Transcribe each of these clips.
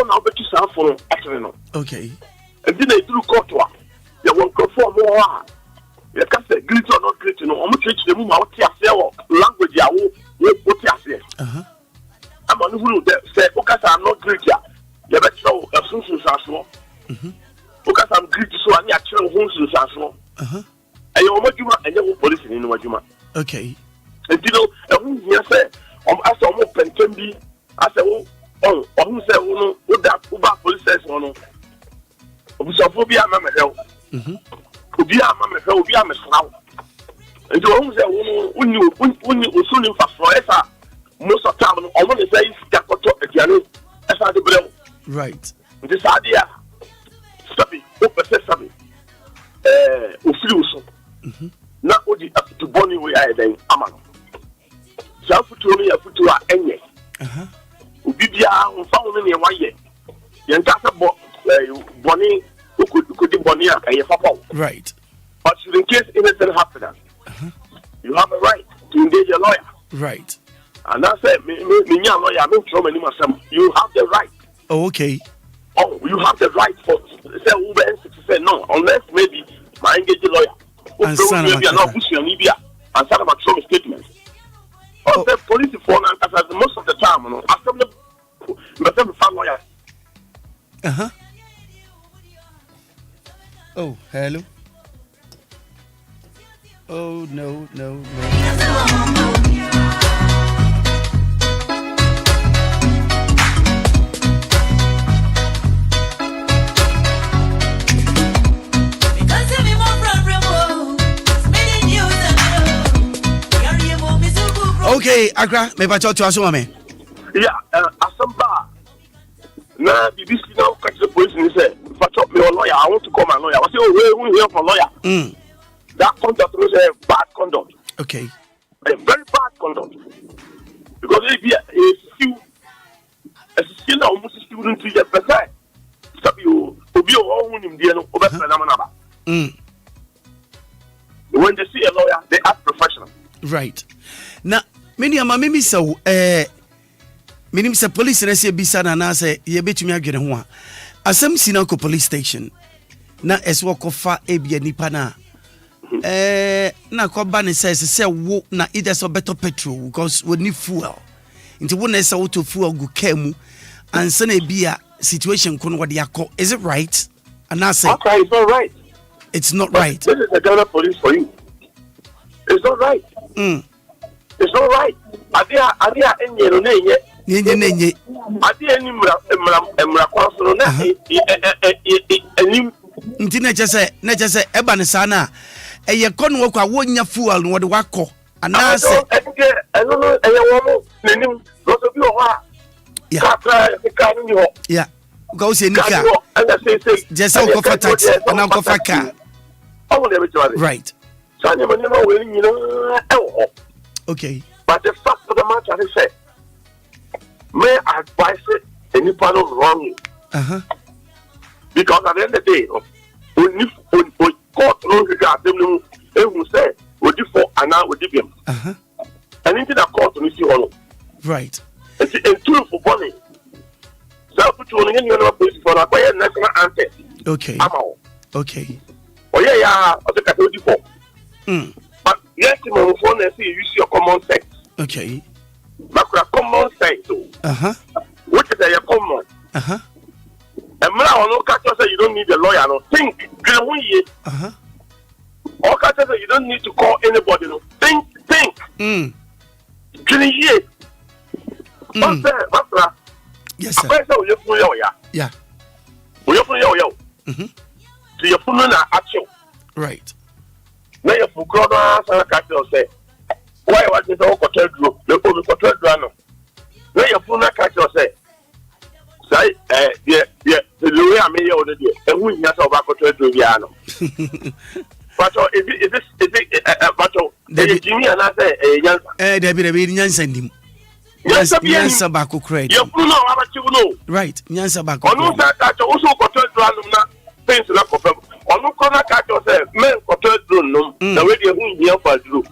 now bet you sound for actually. Okay. And then they do court work. They won't conform more. You can't say great or not great, I'm teach them out here, language, what you say. I'm on who say, okay, I'm not great yet. You better show a social as because I'm great, so I'm actually homes as well. And you want you and you police in what you want. Okay. And you know, and who say, I saw more pentembi. I said, oh, who said, oh, no, that Uber police says, oh, no. Obia, Mamma Hill. Obia, Mamma Hill, Obia, Miss Flow. And you always say, when you soon in fast forever, most of the time, I want to say, Capoto, Piano, as I do below. Right. This idea, Stubby, open sesame, Ufluso. Not only up to Bonnie, we are then, Aman. So I put to me, I put to our end. Ubia, found in a 1 year. Yankasa Bonnie, who could do Bonnie and your papa. Right. But in case anything happens, you have a right to engage a lawyer. Right. And I said, me lawyer, I'm not trouble anymore. You have the right. Oh, okay. Oh, you have the right for say Uber to say no, unless maybe my engage a lawyer. And son of and send them a trouble statement. Oh, the police phone and most of the time, you know, after the family lawyer. Oh, hello. Oh, no. Okay, Accra, me bacho to aso me. Yeah, asamba. Na BBC now catch the police and say, "Bacho me a lawyer. I want to call my lawyer." I say, "Oh, we here for lawyer." That conduct is a bad conduct. Okay. A very bad conduct. Because if you still almost student to your percent, stop you. Obia Wɔhɔ him there no over phenomenal. When they see a lawyer, they act professional. Right. Now, many ama mimi so minim se police na se bisa na say ye betumi adwene ho a asem sina ko police station na eswo kofa ebia nipa na na ko ba ne say wo na either so better petrol because we need fuel into wo na say wo to fuel go car mu ansa na bia situation ko no wode yakọ. Is it right? And I say okay, it's not right. It's not right. This is the Ghana police for you. It's not right. It's not right. Adia enye no nenye. Nenye. Adia ni mra kwaso na enim. Nti na chese eba ne sana eye kono wo kwa wonya fuel no wode wakọ. Ana se no eye wo nenim so bi o ha. Yeah. Ka ni ho. Yeah. Go say nika. Just go for taxi and go for car. Right. Okay. But the fact of the matter is that may I advise any part of wrong. Because at the end of the day, when court no regard them, they will say, "We do for and now we do them." And into the court, we see all. Right. And two for money. So put you on the police for a national anthem. Okay. Okay. Oh yeah, I think I told you before. But yes, my phone and say you use your common sense. Okay. Maakora common sense. Which is a common. And now no catch say you don't need a lawyer. No think. Or catch say you don't need to call anybody. No think. Maakora. Yes, sir. Yeah. To your phone na action. Right. Now your phone na catch say. Why was this all hotel group? The hotel drama. Now your phone na catch say. Say the lawyer I may already. And we have about hotel drama. But is it but Jimmy and I say Debbie Nyansendim. Yes, Nyansa bako credit. You know. Right, Nyansa bako. Onu that also hotel drama na things na confirm. Onu kona catch say men hotel drama no. The way they who here for drew.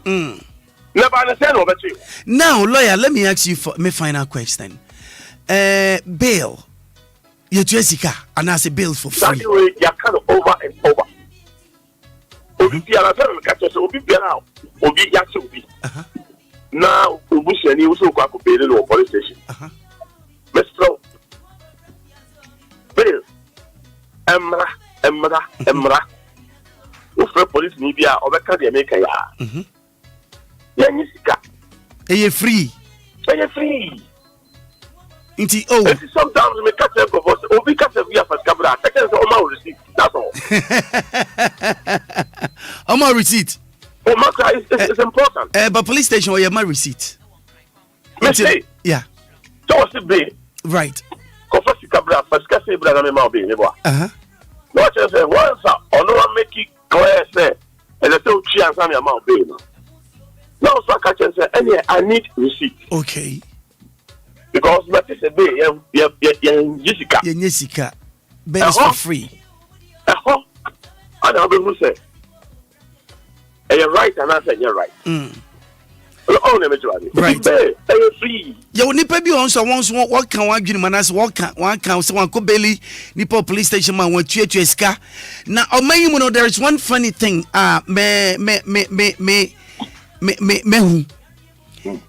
Never understand over to you. Now, lawyer, let me ask you for my final question. Bail. You to Jessica and as a bill for free. That way, you can over and over. Obi Piana, I'm catching Obi Piana, Obi Yachi. Now, Ubushi and you also got to pay the police station. Mr. Bill, Emra. Ufre police media obeka de make ya. Ya nyisika. Eye free. Inti Sometimes we catch them for us. Obi catch them via first camera. Take them on my receipt. That's all. On my receipt. Oh, Maakora, it's important. But police station where you my receipt. Say, yeah. So what's it be? Right. Confess the camera. First case brother me mau be. No, what you say? Once or no one make it clear say, and the two chance I'm mau be. Now so I catch say, I need receipt. Okay. Because what is a day? Jessica. Jessica. But it's for free. And I'll be who say. You're right, and I said you're right. Right. Free. You nipa bi on so once what can one dream manas what can so one ko belly nipa police station man want to esika. Na o man you know there is one funny thing me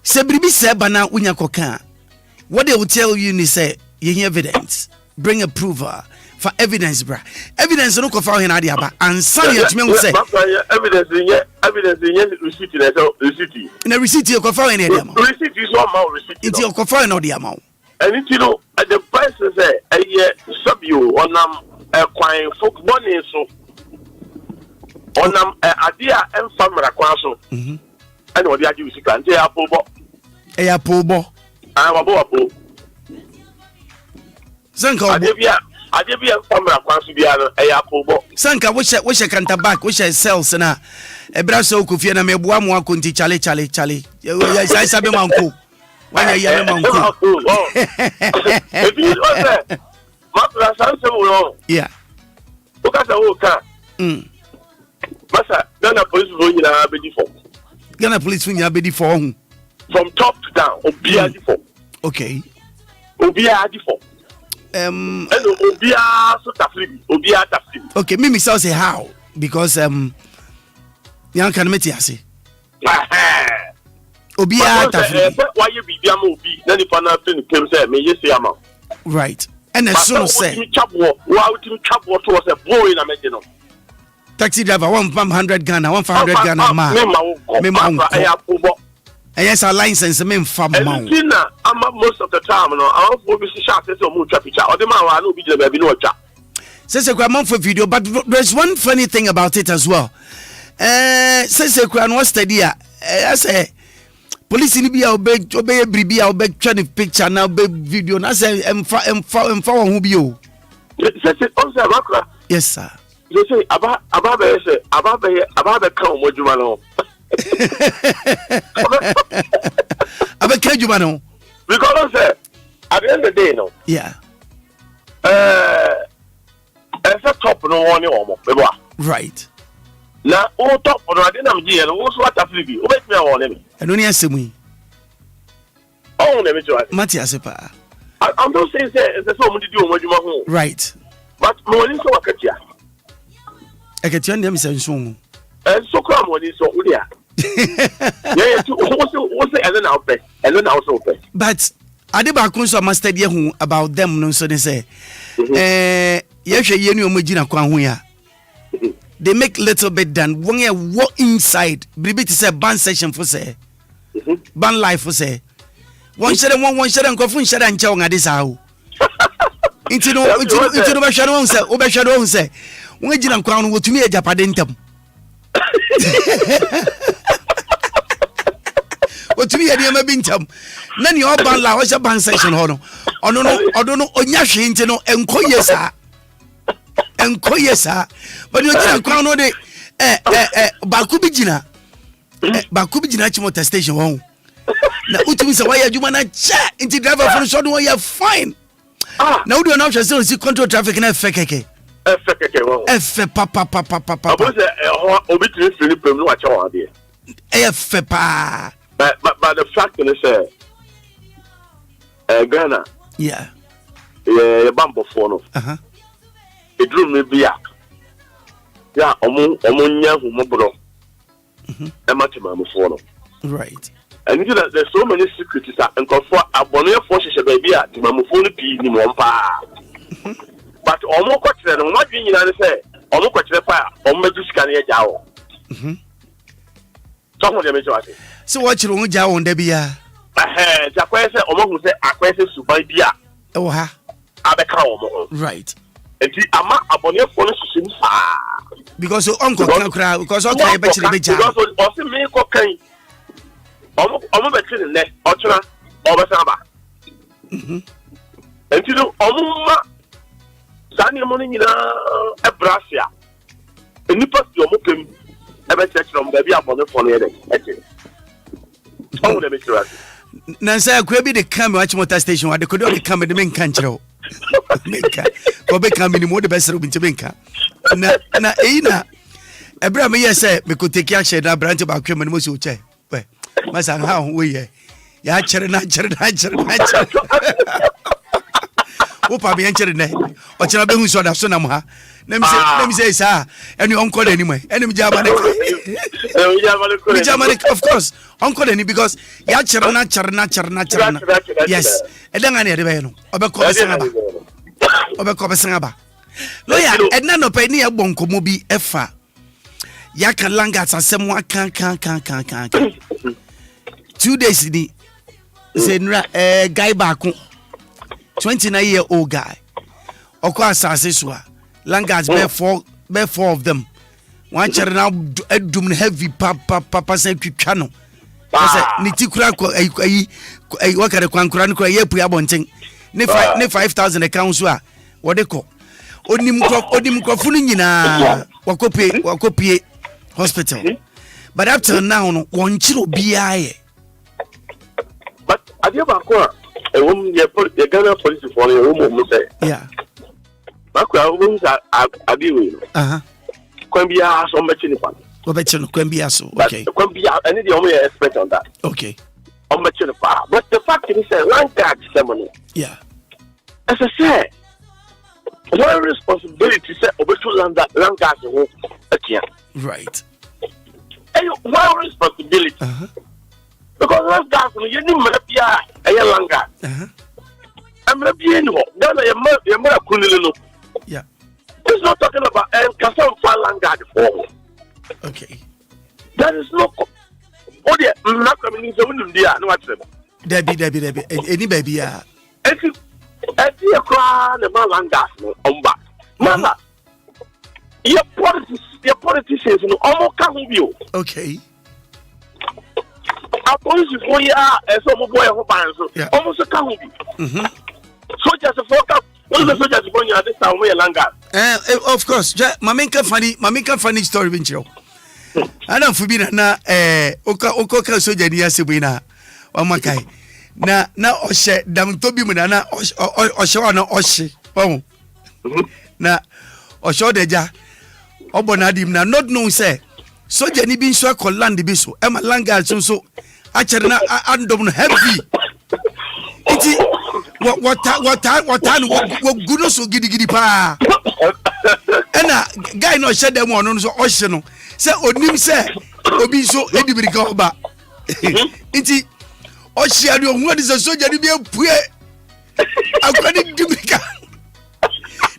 se bribi se bana unya koka. What they will tell you is say you evidence, bring a prover for evidence, bra. Evidence no ko fa hin ade aba. Ansa ye tumi say evidence in receipt receipt. Na receipt you ko fa hin ade aba. Receipt is one more receipt. It you ko fa hin ade aba. And you know the price say subio onam kwan folk money so onam adia emfamra kwan so. And what they use can say apobo. Apobo. Apobo. Sanka Adebia famra kwanso bia no apobo. Sanka wo she kanta back wo she cells na ebra so kofie na meboa mo akonti chale. Ya sai be manko. Wanya ya be manko. Ebi o se Maakora sanse wo. Yeah. O ka sa wo ka. Masa Ghana police wo nyina bedi for. Ghana police wo nyina bedi for hu. From top to down, Obia di for. Okay. Obia di for. Obia so tafribi. Obia tafribi. Okay, me say how because yan kan meti ase. Obia tafribi. Why you be biam obi na ni pa na fe ni kem say me yesi ama. Right. And as soon as say wow to was a boy na me no. Taxi driver 100 Ghana, 100 Ghana ma. Me ma. Yes, our license me fam ma. Most of the time no, I want to be shot say so mu twa picture. O de ma wa no bi je ba bi no twa. Say kwa for video, but there's one funny thing about it as well. Say kwa no study I say police ni bia obey bribi a obey twa ni picture na obey video na say emfa won bi o. Say on say Maakora. Yes sir. You say aba be kan mo djuma no. Aba kan djuma no. Because at the end of the day no. Yeah. It's a top no one omo. Right. Na o top no ade na mji no wo so atafribi. O bet me won me. Eno ni asemu yi. Oh, let me try. Mati asepa. I'm not saying say so mo didi o mo djuma ho. Right. But mo ni so wakatia. Akatia ndem se nso. So come mo ni so wo dia. Yeah, what's the other now pay? And then also pay. But Adeba Kunso master dear who about them no so they say. Yes, you know Mujina Kwanhuya. They make little bit done. When you walk inside, Bibi to say ban session for say. Ban life for say. One share and coffin share and chong at this house. Into the shadow say, Oba shadow say. When Jinan Crown will to me a Japadentum. What to me a dear Bintam. Then you all ban la was a ban session honor. Oh no, I don't know, Onyashi into no encoyesa. Encoyesa. But you can't crown on the Bakubijina. Bakubijina Chimota station home. Now, Utum say, why are you man a chat into driver from the short way you're fine. Now, do an option still see control traffic in FKK. FKK, papa. Obituary Philip, no, watch our idea. FPA. But the fact is, Ghana, yeah, a bump of phone. A drew me be up. Yeah, among young mobile. A maximum phone. Right. And you know, there's so many secrets and confer a bonnet forces a baby at the mammophone piece in one pa. But almost question on what you say, almost question fire, or maybe scan a jowl. Some of them is what. So what you want on Debia? The question almost say a question to buy beer. Oh, ha. Abacao. Right. And the ama a bonnet phone is because your uncle can't cry because okay, bet you the big job. Because also make cocaine. Almost better than that, Ochra, Obasaba. And you know, almost Sunday morning in a brasia. And you put your mopim ever text from baby up on the phone. Oh, let me try. Nancy, could be the camera watch motor station where they could only come in the main country. Go back coming more the best room to Binka. Na Ina Abraham, yes, we could take action that branch about criminal Musu. Well, Massa, how we ya cherry. Opa be entering there. Or shall I be who saw that sonama? Let me say, sir, and your uncle anyway. And him Germanic, of course, uncle any because ya cherna. Yes, and then I need a Obekobesangaba. Lawyer, and none of penny a bonko mobi efa. Yaka langas and someone can. 2 days in the guy back 29-year-old guy. Okwa Sasiswa. Langas bear four of them. One child now doom heavy papa said to channel. Nitikura what can a quankuran cry abonting. Ne 5,000 accounts were what they call. Odim Kofunina Wakope Hospital. But up till now, one chilo BI. But I give Maakora a woman, the Ghana police for a woman, say, yeah. Maakora women are doing. Quambia so much in the fun. Quambia so, okay. Quambia, I need the only expert on that. Okay. On much in the far. But the fact is, a land guard ceremony. Yeah. As I said, one responsibility set over to land guards again. Right. One responsibility. Because land guards, you need to be a land guard. I'm not being no. Then I am a Kunilino. Yeah. He's not talking about Kassan land guard form. Okay. That is not. Oh, dear, I'm not coming in the dear. No, what's it? Debbie, any baby, yeah. I see a crown about land guards on back. Mama, your politicians almost come with you. Okay. Our police for you as some boy who bands almost a come with you. So just a focus. What is the soldiers going at this time? We are longer. Of course, Mamika funny story, Vincio. I don't forbid na Oka soldier near Sabina or Makai. Na Oshe, Dam Toby Munana, Oshawana Oshe. Oh, na Osho deja. Obonadim na not know say. Soldier ni bin so call land biso. Emma Langa so actually na andom heavy. Iti what good so gidi pa. Ena guy no shed them on so Oshe no. Say onim say obi so edibirika oba. Iti Oshe adu ohun is a soldier ni bi apue. Akwani dibirika.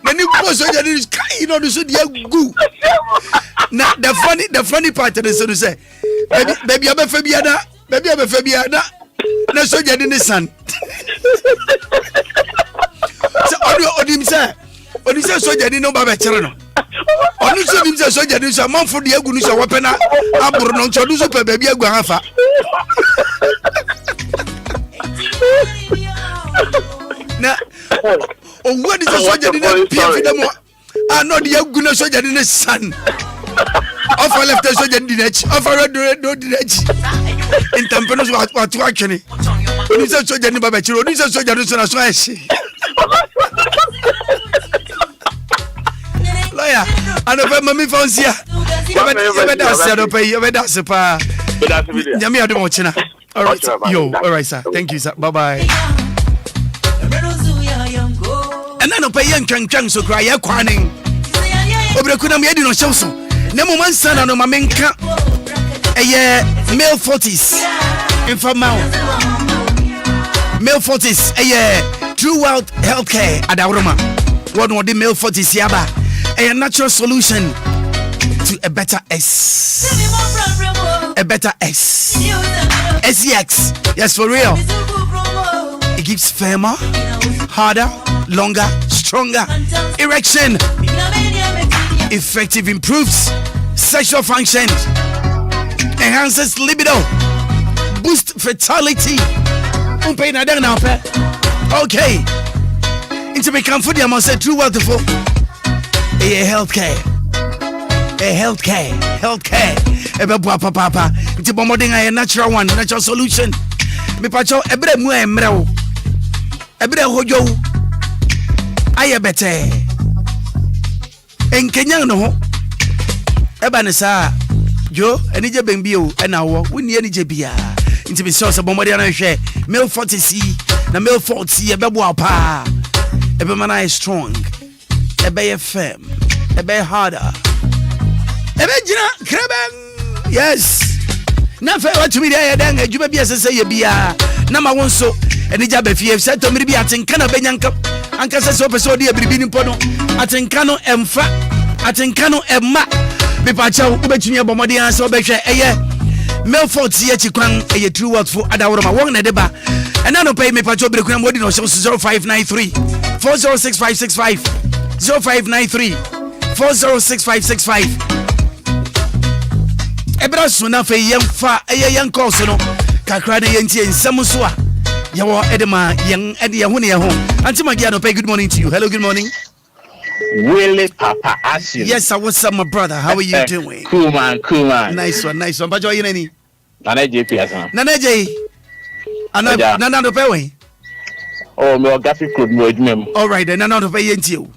Nani go soldier ni kai no so dia gu. Na the funny part is to say baby abefebia na soldier ni san. So odim say soldier ni no ba be kire no. Onu so nim say soldier ni so manfo de agu ni so wopena aburu no ncho du so pe baby agu hafa. Na what is the soldier in the PF? I know the Aguna soldier in the sun. Offer left the soldier in the edge, offer no edge. In Tampanos, what to actually? When is a soldier in Babachi, or is a soldier in Swashi? Lawyer, and of Mammy Fonsia. You better say, Pa. Yamia de Mochina. All right, all right, sir. Thank you, sir. Bye bye. And then pay yen so cry ya kwaning. Obrekuna me di no show so. Na mo man sana no mamenka. Male 40s. Informal. Male 40s. True Wealth Healthcare Adauroma. What the male 40s yaba. A natural solution to a better S. A better S. SEX. Yes, for real. It gives firmer, harder, longer, stronger erection. Effective improves sexual function. Enhances libido. Boost fertility. Okay. Into become food, I must say true wonderful. Healthcare. Healthcare. Papa. It's bombarding a natural one, natural solution. Me pacho ebre mu emrewo. Ebre hojo. Aye bete. Enkenya no ho. Eba ne sa jo enije bembio na wo. Woni enije bia. Into be so bombarding na hwe. Male 40C na male 40 ebebo apa. Ebe mana is strong. Ebe firm. Ebe harder. Ebe jina kreben. Yes. Na fe what me dey dan adwuma bi asese ye bia na ma wonso eni ja ba fie se to miri bi atenka na benyanka anka se opese odi abiribi ni mpo no atenka no emfa atenka no emma be pa cha ubetumi abomode an se obehwe eye Melfort ye chikwan eye True Wealth fo adawroma won na deba ena no pay me pa cha obrekuna modi no 0593 406565 0593 406565 Ebra suna fe yemfa yen course no kakra na yentie nsem so a yewo edema yen ede ye ho ne ye ho antimagia no pay good morning to you. Hello, good morning. Willy Papa Asin. Yes, what's up my brother? How are you doing? Cool man. Nice one. But you nani? Nana JP asan. Nana J. Nana do pay we. Oh, me gafi code mo edwum. All right, then nana do pay yentie o.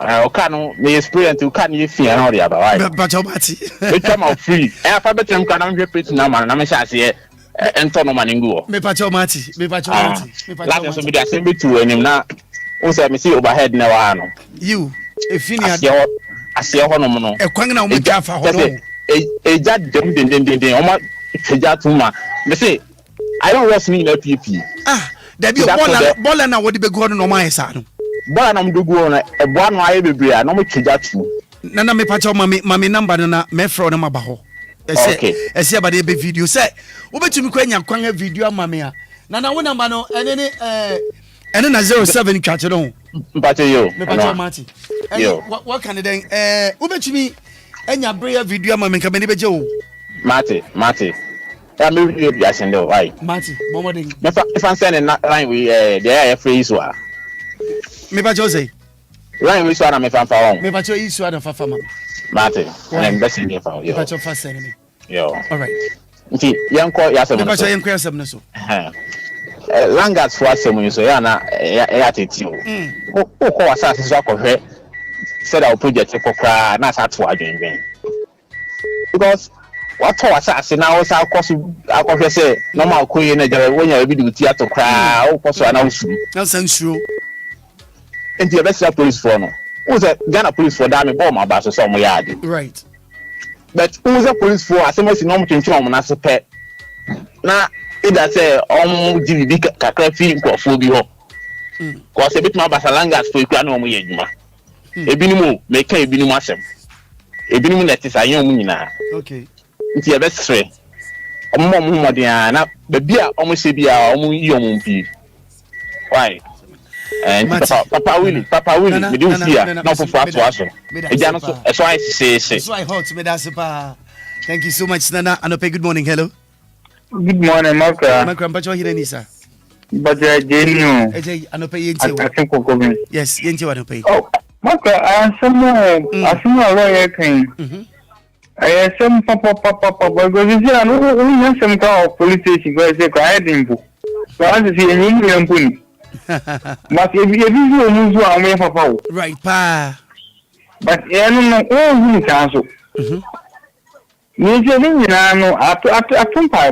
Oka no me experience you can you fear na odi aba why. But you mati. We come out free. Fa betem kan am hwe pet na man na me sha ase ento no man nguo. Me pa cho mati. Last so be the same to enim na o say me see overhead na wa no. You efini asia ho no no. Ekwan na o me ka fa ho no. Eja dem den o ma eja tuma. Me say I don't watch me in PP. There be bola na wo de be go no ma esa no. Bola na mdugu na eboa no aye bebre a no mo tweja tu nana me pacho mami number na me fro na maba ho ese aba de be video say obetumi kwanya kwan video ama me a nana wo number no ene na 07 catch no mpacho yo me pacho mati what can then obetumi enya prayer video ama me nka me beje o mati ya me video bi asende o why mati bomoding me fa send na line we there free so a me pacho say line we so na me fa won me pacho isu na fa ma mati na mbesi ni fa yo me pacho fa send me yo all right nti yanko ya so me pacho yanko ya so na so langas for asem so ya na ya teti o ko wasa so akohwe said our project kokra na sa to adwenben because what was asị na ọsọ akọhwe sị normal koye na jere wonya ebidu ti atokra o koso na usu na sansuro enti e best police for no uze Ghana police for that me bomb about so mo yard right but uze police for asemasi no mo twenty mo na sepe na ida say GVB kakra fi nkofo bi ho ko se bitima basalangas for ikura na mo ye adwuma ebinimu meka ebinimu asem ebinimu na tisa yen mu nyina okay nti ebesre omo modern na bebia omo se bia omo yi omo mpi why Papa Willy me do fear no for to aso eja no so I say so I hot me that's pa thank you so much Nana Anope. Good morning. Hello, good morning Maakora mpacho hire ni sir but Jenny eje Anope yenti I think ko come yes yenti Anope. Oh Maakora I some lawyer can I some papa because you see I no some ka police station go say ka edimbo so I see any mpuni but if you use am papa right pa but no who can so ni je ni na no atumpa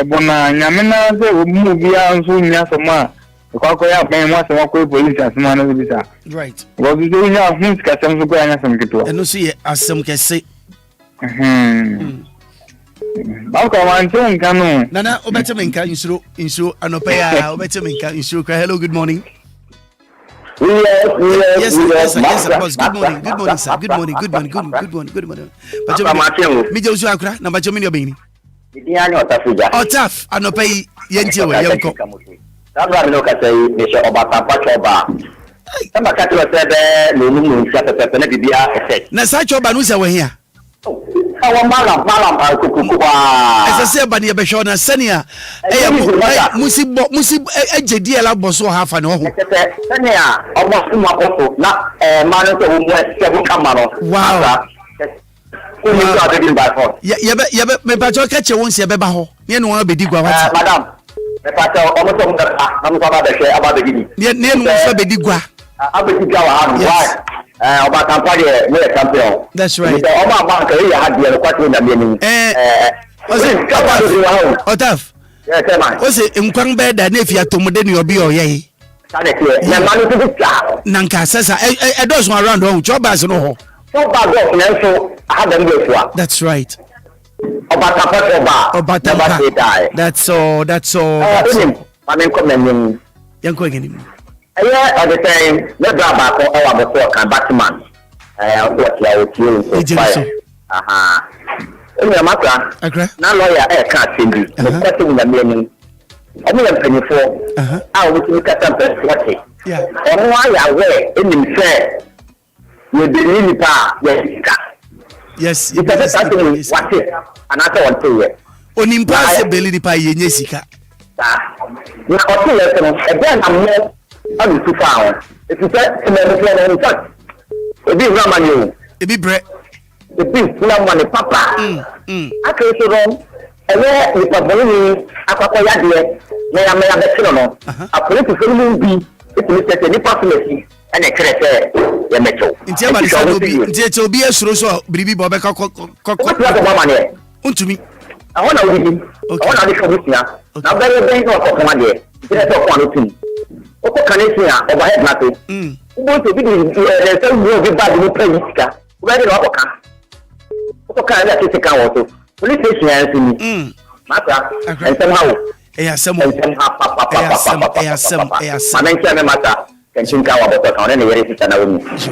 bona nyame na ze omu bia nso nya soma Because I have been once a police as man of this. Right. Because you don't have who's got some to go and some people. And no see as some can say. Nana, Obetaminka, insure, and Opea, Obetaminka, insure. Hello, good morning. Yes, boss. Good morning, sir. Good morning. But me just Accra, number Jomini Bini. Tough, and Opay Yentia, Yanko. That's why I look at the Obata Pachoba. Some Cato said, no, shut up, and be a Nasacho Banusa were here. Malam, as I said, Bania Beshona, Senia, Musi, DLFM Bosso half an hour. Senia, almost not man who went 7 Camaro. Wow. Me pacho catch you once, Yabaho. You know, I'll be digwa. Madam, me pacho almost I'm about to share about the beginning. Yet, name was a digwa. I'll be digwa. About campaign, we're champion. That's right. Otaf. Was it in Kwangbe that if you are to modern your be or yay? Nanka says, I don't want around home, job as no. That's right. That's all. Young Quaking. Yeah, at the time, the drama for our before can Batman. What you in your matter, now lawyer can't see me. The meaning. I mean, 24. I will look at them. Yeah. And why I wear in himself with the lily power. Yes, it's what it. Another one to it. On impossibility pie, Jessica. Now, again, I'm more. I'm too far. If you said to me, it be Ramanu, it be bread, it be money, Papa. I can't so wrong. And where you put money, I got a yard, may I have a film. A political be it is any possibility and a credit. The metro. It's be a so Bibi Bobeka to me. I want to read him. I want to be now. Now, very no for Monday. There's a quality. Oko Canada overhead nothing. Want to be the same way we bad in President. Where the Oka? Oko Canada to take out. Police station has me. Matter and somehow. Some matter. Can think about the town anyway.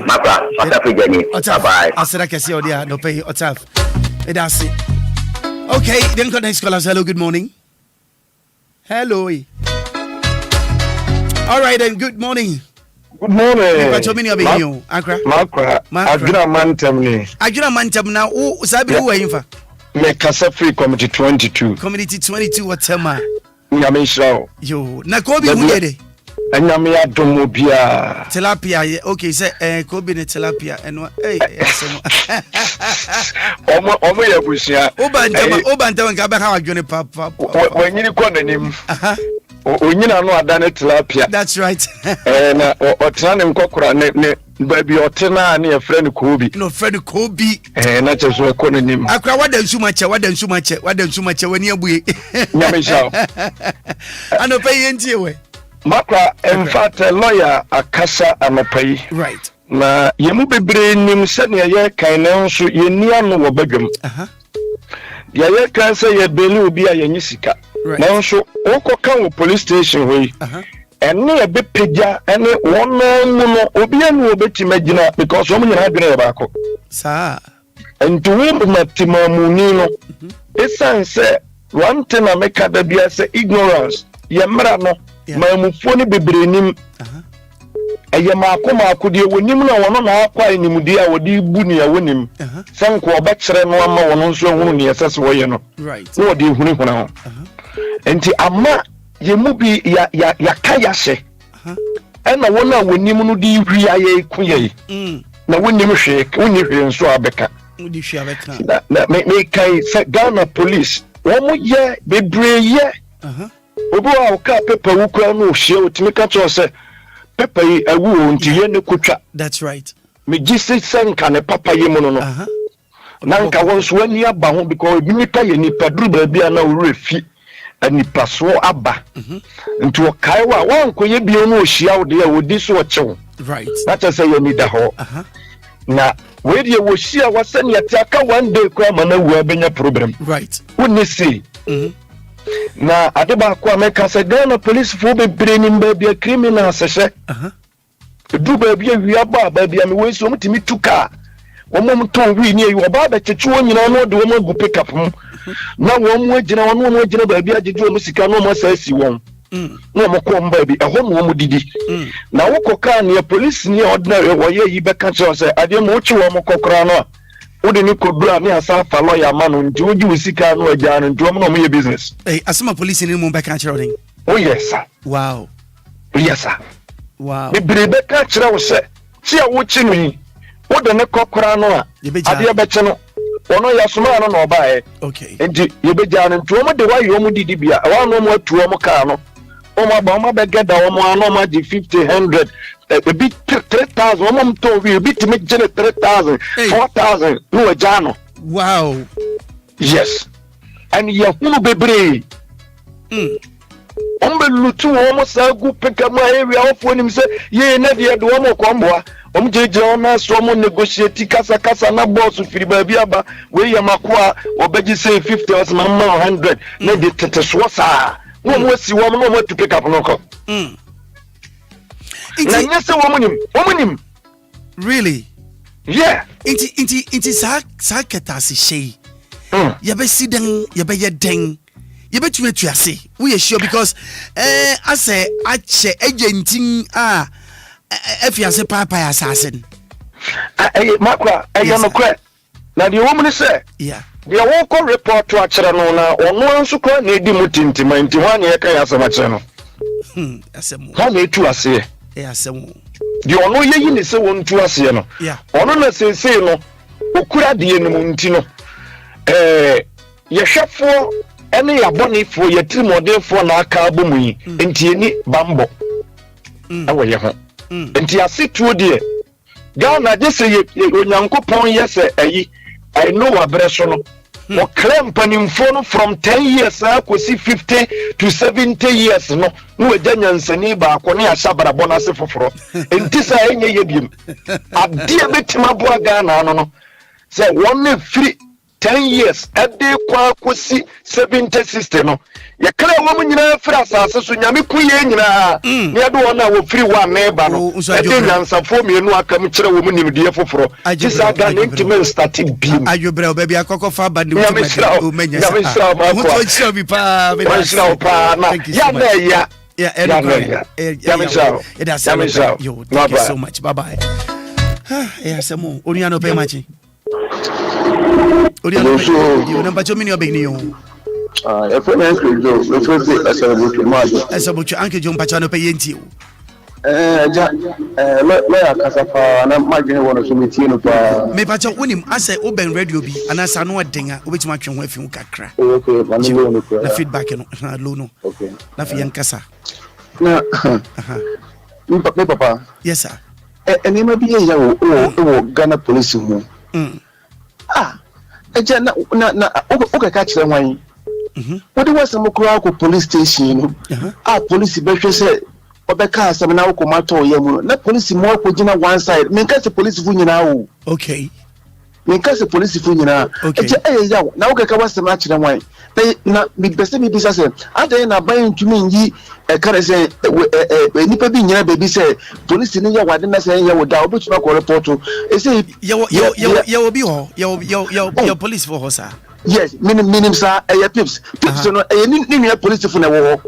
Matter. Bye. I said I can see all the no pay or tough. That's it. Okay, then next callers. Hello, good morning. Hello. All right, then. Good morning. Good morning. Accra. Maakora. Agina Mantam now. Oh, Sabi, who are you for? Me Kasa Free Committee 22. Committee 22. What's Emma? Nyamisha. Yo, Nakobi, who did it? And Yamia Domobia. Tilapia. Okay, say, Kobe ne tilapia. And what? Hey, Omo Yabusia. Obanta and Gabaha, Johnny Papa. When you call him. Onyina no adane tilapia. That's right. Na otena ne nkokora ne baby otena na ye friend Kobe. No friend Kobe. Na cheso ko nanim. Akra wada nsumache wani abuye. Nyamesha. Ano pay yentie we. Makra in fact a lawyer akasa anopai. Right. Na yemu bebre nim se ne ye kan ne nso ye nia no wo badwam. Ye kan se ye beli obi a ye nyisika. Now, so Oko can police station way, and near a bit pija, and one no Obia will bet you imagine because women have been a back. Sir, and to win Matima Munino, it's say one thing I make a baby as ignorance. Yamarano, my mufoni be bringing a Yamakoma could you win him no one on quite any mudia or de bunia win him. Some co bachelor no one also won the assess way, right? No, do you now? Enti ama ye mubi ya kayase na wona wonim no di hwia ye kuye na wonim hwe woni hwe nso abeka na me kai se Ghana police wo mo ye bebre ye obo a ka paper wo kwa no hwe otimi ka cho se paper yi awu nti ye ne kotwa. That's right. Me gisi senka ne papa ye mo no na nka won so ani aba ho because bi nipa ye nipa duru ba bia na wo refi anipaso aba nti okae wa wankoye bio no ohia wo de a wodi so ochew right that is say you need a ho na we de wo hia wasane yate aka one day kwa mana wu abenya problem right woni see na adeba ko ameka say Ghana police fo bebre ni mbabia criminal sehye du babia wi ba babia me we so mutimi tuka womom ton wi ni ayi oba ba chechu nyina no de wom agu pick up na wom agina won agina babia ajeju wom sika no mo asasi won no mo ko mba bi eho no wom didi na wo koka ne police ni ordinary wo ye yi be ka che say ade mo chi wom kokora no wode ni kodura ni asa fa lawyer ma no nti oji usika no agya no nti wom no mo ye business asema police ni mo be ka che rodin oh yes sir wow yes sir wow me brebe ka che wo se ti a wo chi no yi wode ne kokora no a ade be che no ono ya suma no no ba okay nti ye be gya no nti wom de wa yo mu didi bia wa no mo atu wom ka no oma ba oma be geda wom ano ma di 50 100 a bit 3000 wom to we bit me gene 3000 4000 no agya no wow yes and ye hunu bebre ombe lutu wom sa gu peka ma area ofo nim se ye na de de wom komboa jeje ona so mo negotiate kasa na boss firi ba bi aba we ya Maakora obeji say 50 or 100 na de tete so sa wo si wo mo to pick up no ko na nyese wo nim really yeah inti sa ketasi shey ya be siden ya be yeden ya be tuatuase we are sure because ase ache agenting efiase papa ya assassin Maakora no kre na the woman say yeah the woko report to achira no na ono anso ko na edi mutintima nti ho anya ka ya sama che no asemu ha na etu ase asemu the ono yeyi ne se won tu ase no yeah ono na sese no okura de enum nti no yehwefo ene yabonefo yetirimodefo na aka abomu yi nti eni bambo awo ye ho nti ase tuo de Ghana je se onyankopon yese ayi I know abreso no o claim panimfo no from 10 years akosi 50 to 70 years no we janyansani ba ko ne asabara bonase foforo enti sa enye yebiem ade betima bo Ghana no say one free 10 years ade kwa akosi 70 60 no ye kra wo nyina free asase so nyame kuye nyina ne ade wona wo free wa meba no ade nyansafo mienu aka m kire wo nimdie foforo tisa Ghana intimate starting beam ayobra obabi akoko fa bandi o menya sa muto chiro bi pa na ya na ya thank you so much bye bye samo oni ano pe machi oni ano yo namba chomi ni obeni yo Esobuchu anke jo mpacha no pe yenti lawyer kasafa na madwene wono so metie no pa me pacha wonim ase oben radio bi anasa no adenga obetima atwe ho afi kakra okay manu no ko na feedback no na low no okay na fi yankasa na me papa yes sir enema bi ya wo Ghana police ho eja na o ka kire wan what was some crowd police station police be hwe say obeka asem na wo mato yemu na police mo ko gina one side me nka se police fu nyina wo okay me nka se police fu nyina eja ya na wo ka wasem na kire wan na me bese me bisa se ade na ban ntumi nyi kare se nipa bi nyina be bi se police ni ya wade na se ya wo da obetuma ko report e say yo bi ho yo police for hosa yes minim sa pips no ni police for na wo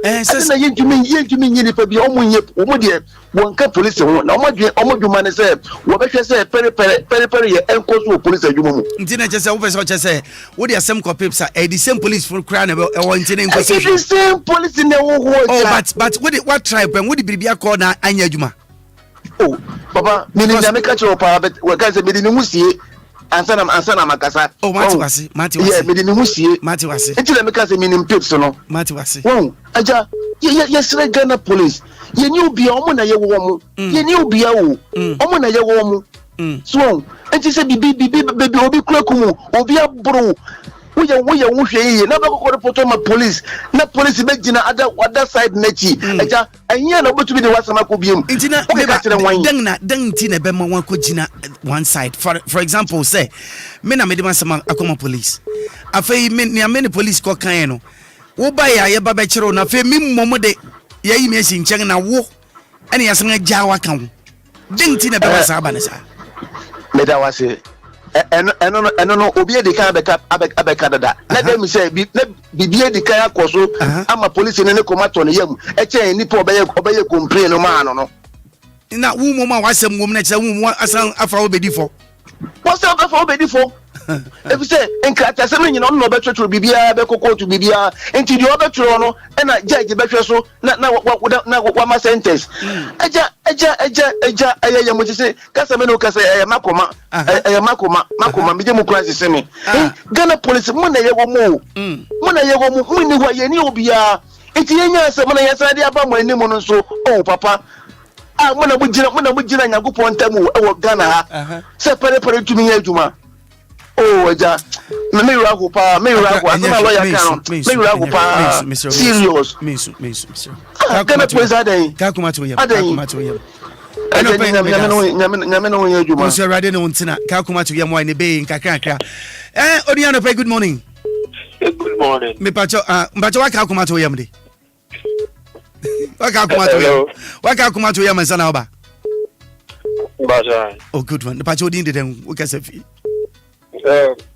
na yentumi nyini pa bi omo de wonka police ho na omo dwuma ne se wo behwe se pere ye enkoso police adwuma mu ntina che se wo pese o che se wo de asem ko pips the same police for cry na e wo ntina enkoso the same police ne wo ho but what tribe and what bibia call na anya adwuma papa minim na make cho pa we ka se medini musie ansana makasa mati wase yeah medini musie mati wase enti me ka se minim pips no mati wase aja yes Ghana police ye ni obi omo na ye wo mo ye ni obi awo omo na ye wo mo so enti se bibi obi kura kumu obi abro we wuhwe na be ko report ma police na police be gina other side na chi eja anya na obetu bi de wasama ko biem intina dan ntina be ma wan ko gina one side for example say me na me de masama akoma police afei me ni police ko kan no wo ba ya ba be kire na afei me mmom de yayi me si nchen na wo ene yasan agya wa kan dan ntina be wasa ba na sa me da wase eno Obia de kan abeka dada na dem say bibie de kan akoso ama police ne komato ne yam e chen ni po obeye complain no ma no na wo mo ma wasem wom na che wo asan afa obedifo wasa afa obedifo if say enkrata se me nyina no be twetro bibia be kokotu bibia enti di obetro no e na judge be hwe so na wa ma sentence eja aya mo se kasa me no kasa makoma makoma me je mu kura se me Ghana police mo na ye wo mo mo ni ho ye ni Obia enti yenya se mo na yesa de aba mo anim no so oh papa mo na bugina nyagopon tamu e wo Ghana ha se pere tumi ya adwuma oh eja me rago pa asama lawyer kan me rago pa serious me Ghana police adan ka kuma to yam nyame no ya adwuma so rade no ntina ka kuma to yam why ne be nkakra oniano pay good morning me pacho waka kuma to yam de waka kuma to yam sana oba Baja. Oh good one pacho din de den ukase fi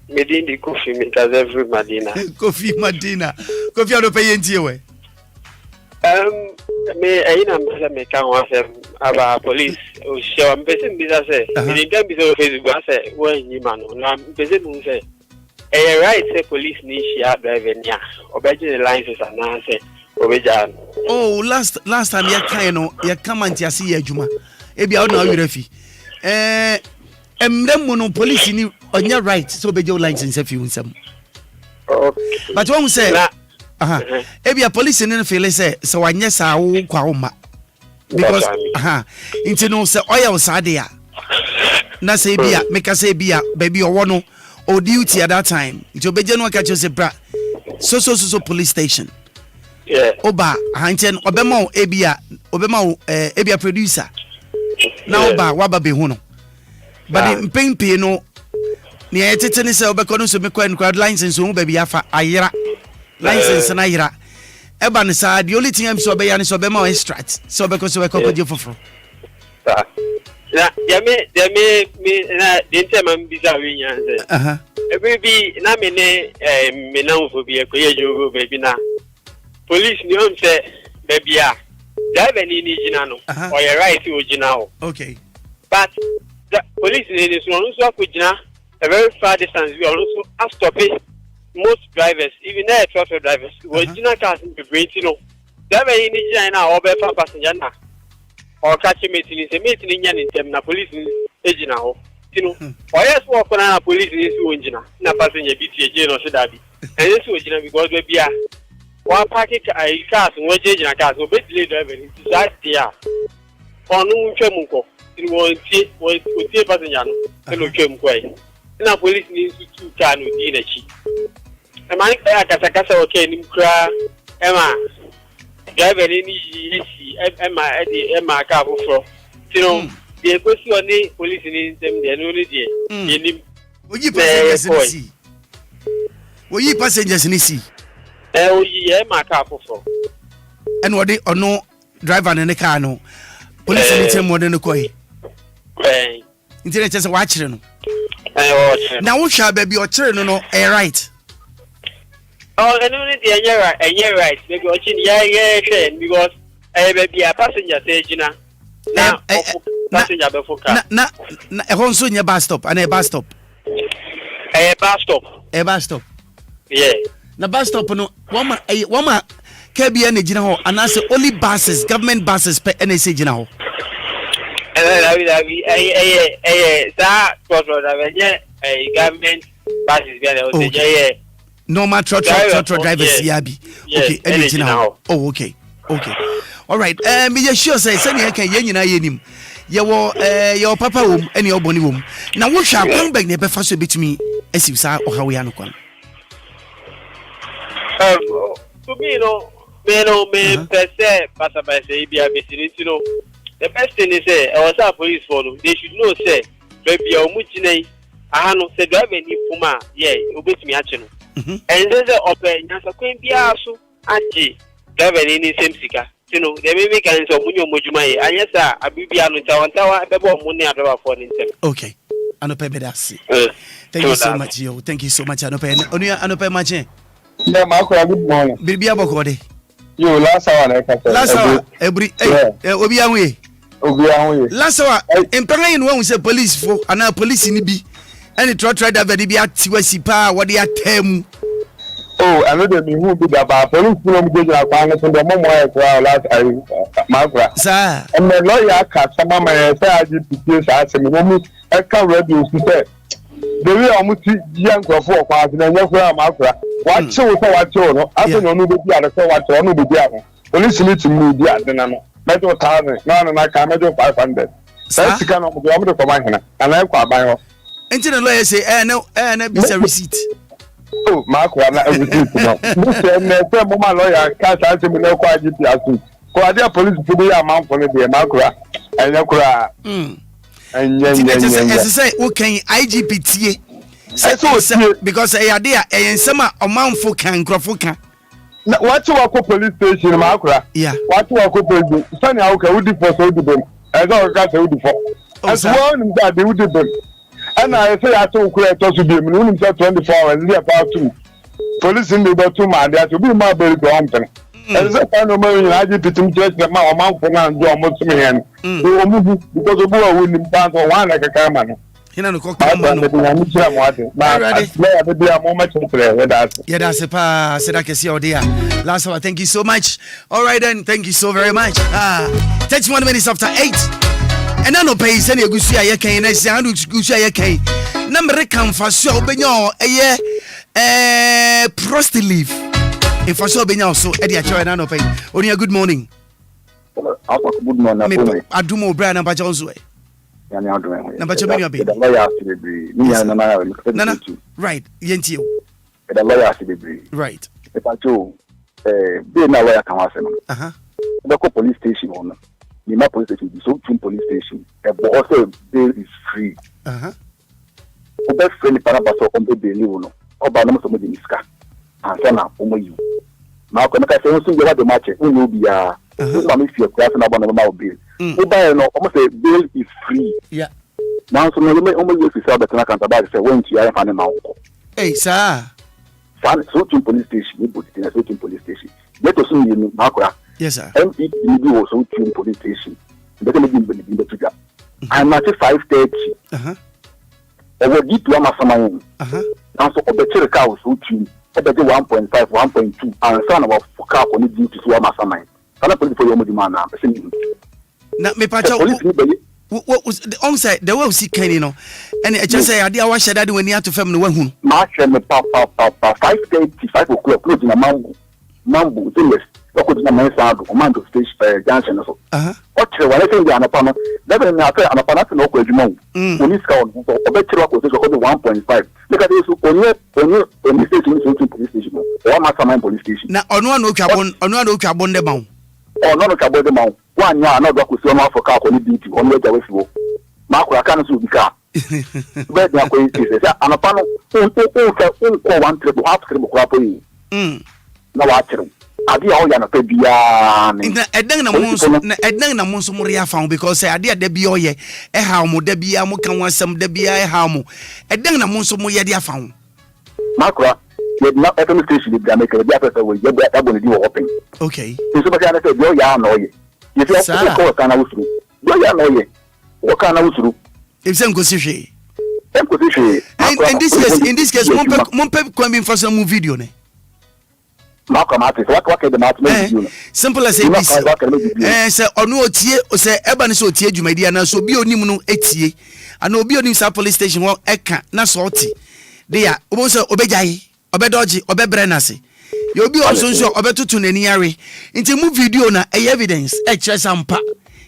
Medindi Kofi because every Madina. Kofi ado pay ntie we. Me ayina mbesa me kan wa se aba police o she wa mbese mbisa se. Ni dem biso Facebook ase wo nyima no. Na mbese nu se right say police ni share driver nia. Obeji the license na se obeja. Oh last time ya kan no ya come anti ase ya adwuma. E bia o na awira fi. Emrem no police ni onya right so be your license if you nsam. Okay. But when we say ebia police ni feel say so wanye sa wo kwa wo ma. Because into no say oya usade ya. Na say bia make say bia baby owo no o duty at that time. Into be no catch say bra. So police station. Yeah. Oba hanten obema ebia producer. Na oba waba be hu no. But the pay no near tetany say obekonu so me crowd license so baby afa ayira license na ayira eba ne sa the only thing am so be ya ne so be ma extract so because we kokodi foforo na me na the time am bisa we nya say baby na me ne me na fo bi ekoye jogo baby na police ni on say baby a driver ni jina no or your right o jina o okay but the police is also a very far distance. We also have stopped most drivers, even their truck drivers. We do cars in the brain, you know. Driver in China or passenger or catch a meeting is a meeting in them. Na police agent now, you know. Or yes, walk on a police is engine. Na passenger BTA or should that be? And this was because we be one parking cars and we're changing a car. So basically, driver is that there. Or no, Chemunko. Won tie passenger no no twem kwai na police ni su ka no di na chi e man ka kasa okay nim kra e ma driver ni yisi e ma ka foforo tino de gosi oni police ni dem de no ni de nim oyi passengers ni si oyi e ma ka foforo and what ono driver ne car no police ni tem modern kwai internet say wa kire no na wo hwa baby o kire no right enu ni dey right baby o chin hwe because baby a passenger say gina na passenger be foka na e ho nso nya bus stop ana bus stop bus stop yeah na bus stop no wama kabia na gina ho ana say only buses government buses pe na say gina ho that government buses normal truck drivers yabi okay energy now oh okay all right me sure say you can yen nyina yenim your papa wom any oboni wom na wo hwa kwan bag ne be fa so betumi asiw sa o hawe ya no kwan To me, per se, the best thing is, I was a police for them. They should know, say, baby, or Muchine, I know, said, drive any Puma, yeah, obey me, actually. And there's a open, Nasa Queen Piasso, Angie, drive any same sicker. You know, they may make an Munyo Mujumai, and yes, sir, I will be on Tower, about money out of our phone. Okay. Anope bedasi. Thank you so much, yo. Thank you so much, Anope. Onia Anope Mache. Yeah, Maakora, good morning. Bibi abokode. Yo, last hour, last hour, Obia we. Last hour, empanga in one say police for ana police ni bi. Any try that very be at Sipa, what they are tem. Oh, I know that me who be the police from the Kwanga from the Momo last Maakora. Sir. And the lawyer cat some of my IGP asked me, I can't read you to say. The way I'm with young for and then Maakora. What show what show? I don't know the other what I know the other. Police need to move the other. Metro 1,000. No, I can't measure 500. That's the kind of the command. And I'm quite buying. Until the lawyer say, no, be a receipt. Oh, Maakora, not a receipt. No, my lawyer can't answer me no quite GP. Because police to be a month for the Maakora. And Yakura. And as I say, okay, IGPTA. Because I are there and some amount for can Crofoka. What you walk police station, Maakora? Yeah. What you walk police? Sunny, how can we for so them? As all got a wood for. As one that they would do them. And I say, I told Craig to be 24 hours, they about 2. Police in the bottom, man, there to be my baby company. As a kind of money, I did to just the amount for now, do almost me and because of boy winning pounds or one like a camera. You know, cock. Yeah, that's a pa. Said I can see all there. Last hour, thank you so much. All right, then, thank you so very much. 31 minutes after 8. And I no pay any Gusia Yake, and I say, I do Gusia Yake. Number come for sure, Benyo, a year, prosty leaf. If for sure, Benyo, so Eddie, I no pay. Only a good morning. Good morning. I do more brand and Bajon's way. Number 2 million. Nana, right, Yentio. The lawyer to be right. If I do, be na lawyer can ask him. The police station on the police station, so police station. Also, bail is free. The best friend Parabaso on the bail, or Banam some of the Niska, and Sana, you. Now, come back, I say, you have the match, who will be a if you're crossing up on the bill. Almost a bill is free. Yeah. Now, so you may almost use the account about say, when you have an amount. Hey, sir. So police station, we put it in a certain police station. Let us see you, Maakora. Yes, sir. MP was so to police station. They can be in the figure. I'm at 5:30. Over deep to Amasaman. Now, so the church house, so to 1.5, 1.2, and son of a car on the duty to Amasaman. I'm police for your man. Now, me patch what was the onset? The way we see Kenny, no, and I just say, I did watch that when you have to film the one. March and the papa, 5:30, 5 o'clock, closing a mambo, yes. What the man sound, command to stage Junction or so. What you want to say, Anapana, never after Anapana, no question. Police count, or better, was 1.5. Look at this, when you station, police station, or Mastermind police station. Now, on one carbon, the bound. Or not a carbon the mount. 1 year, not doctor, so much for car on the duty, on the way to Maakora can't sue the car. But they are going to say, Anapana, one trip, half crib crop. No, watching. I did all yana Pebia. Edna Monsomoria found because I did Debioye, a hamo, Debia, Mokan, some Debia, a hamo. Edna Monsomoria, dear found. Maakora, you not administration, they make a better way, you're going to do open. Okay. So, I said, you're young, no, if you have to call, can I was through? You're young, no, what can I was through? If some go see. In this case, Mompep coming for some video. Simple as ABC. Say onu otie say eba ne so otie dwumadi na so bi onim no etie ana obi onim sa police station wo eka na so oti de ya obo so obejai obedoji obebre na se ye obi onso so obetutu nani yare nti mu video na evidence e kire sampa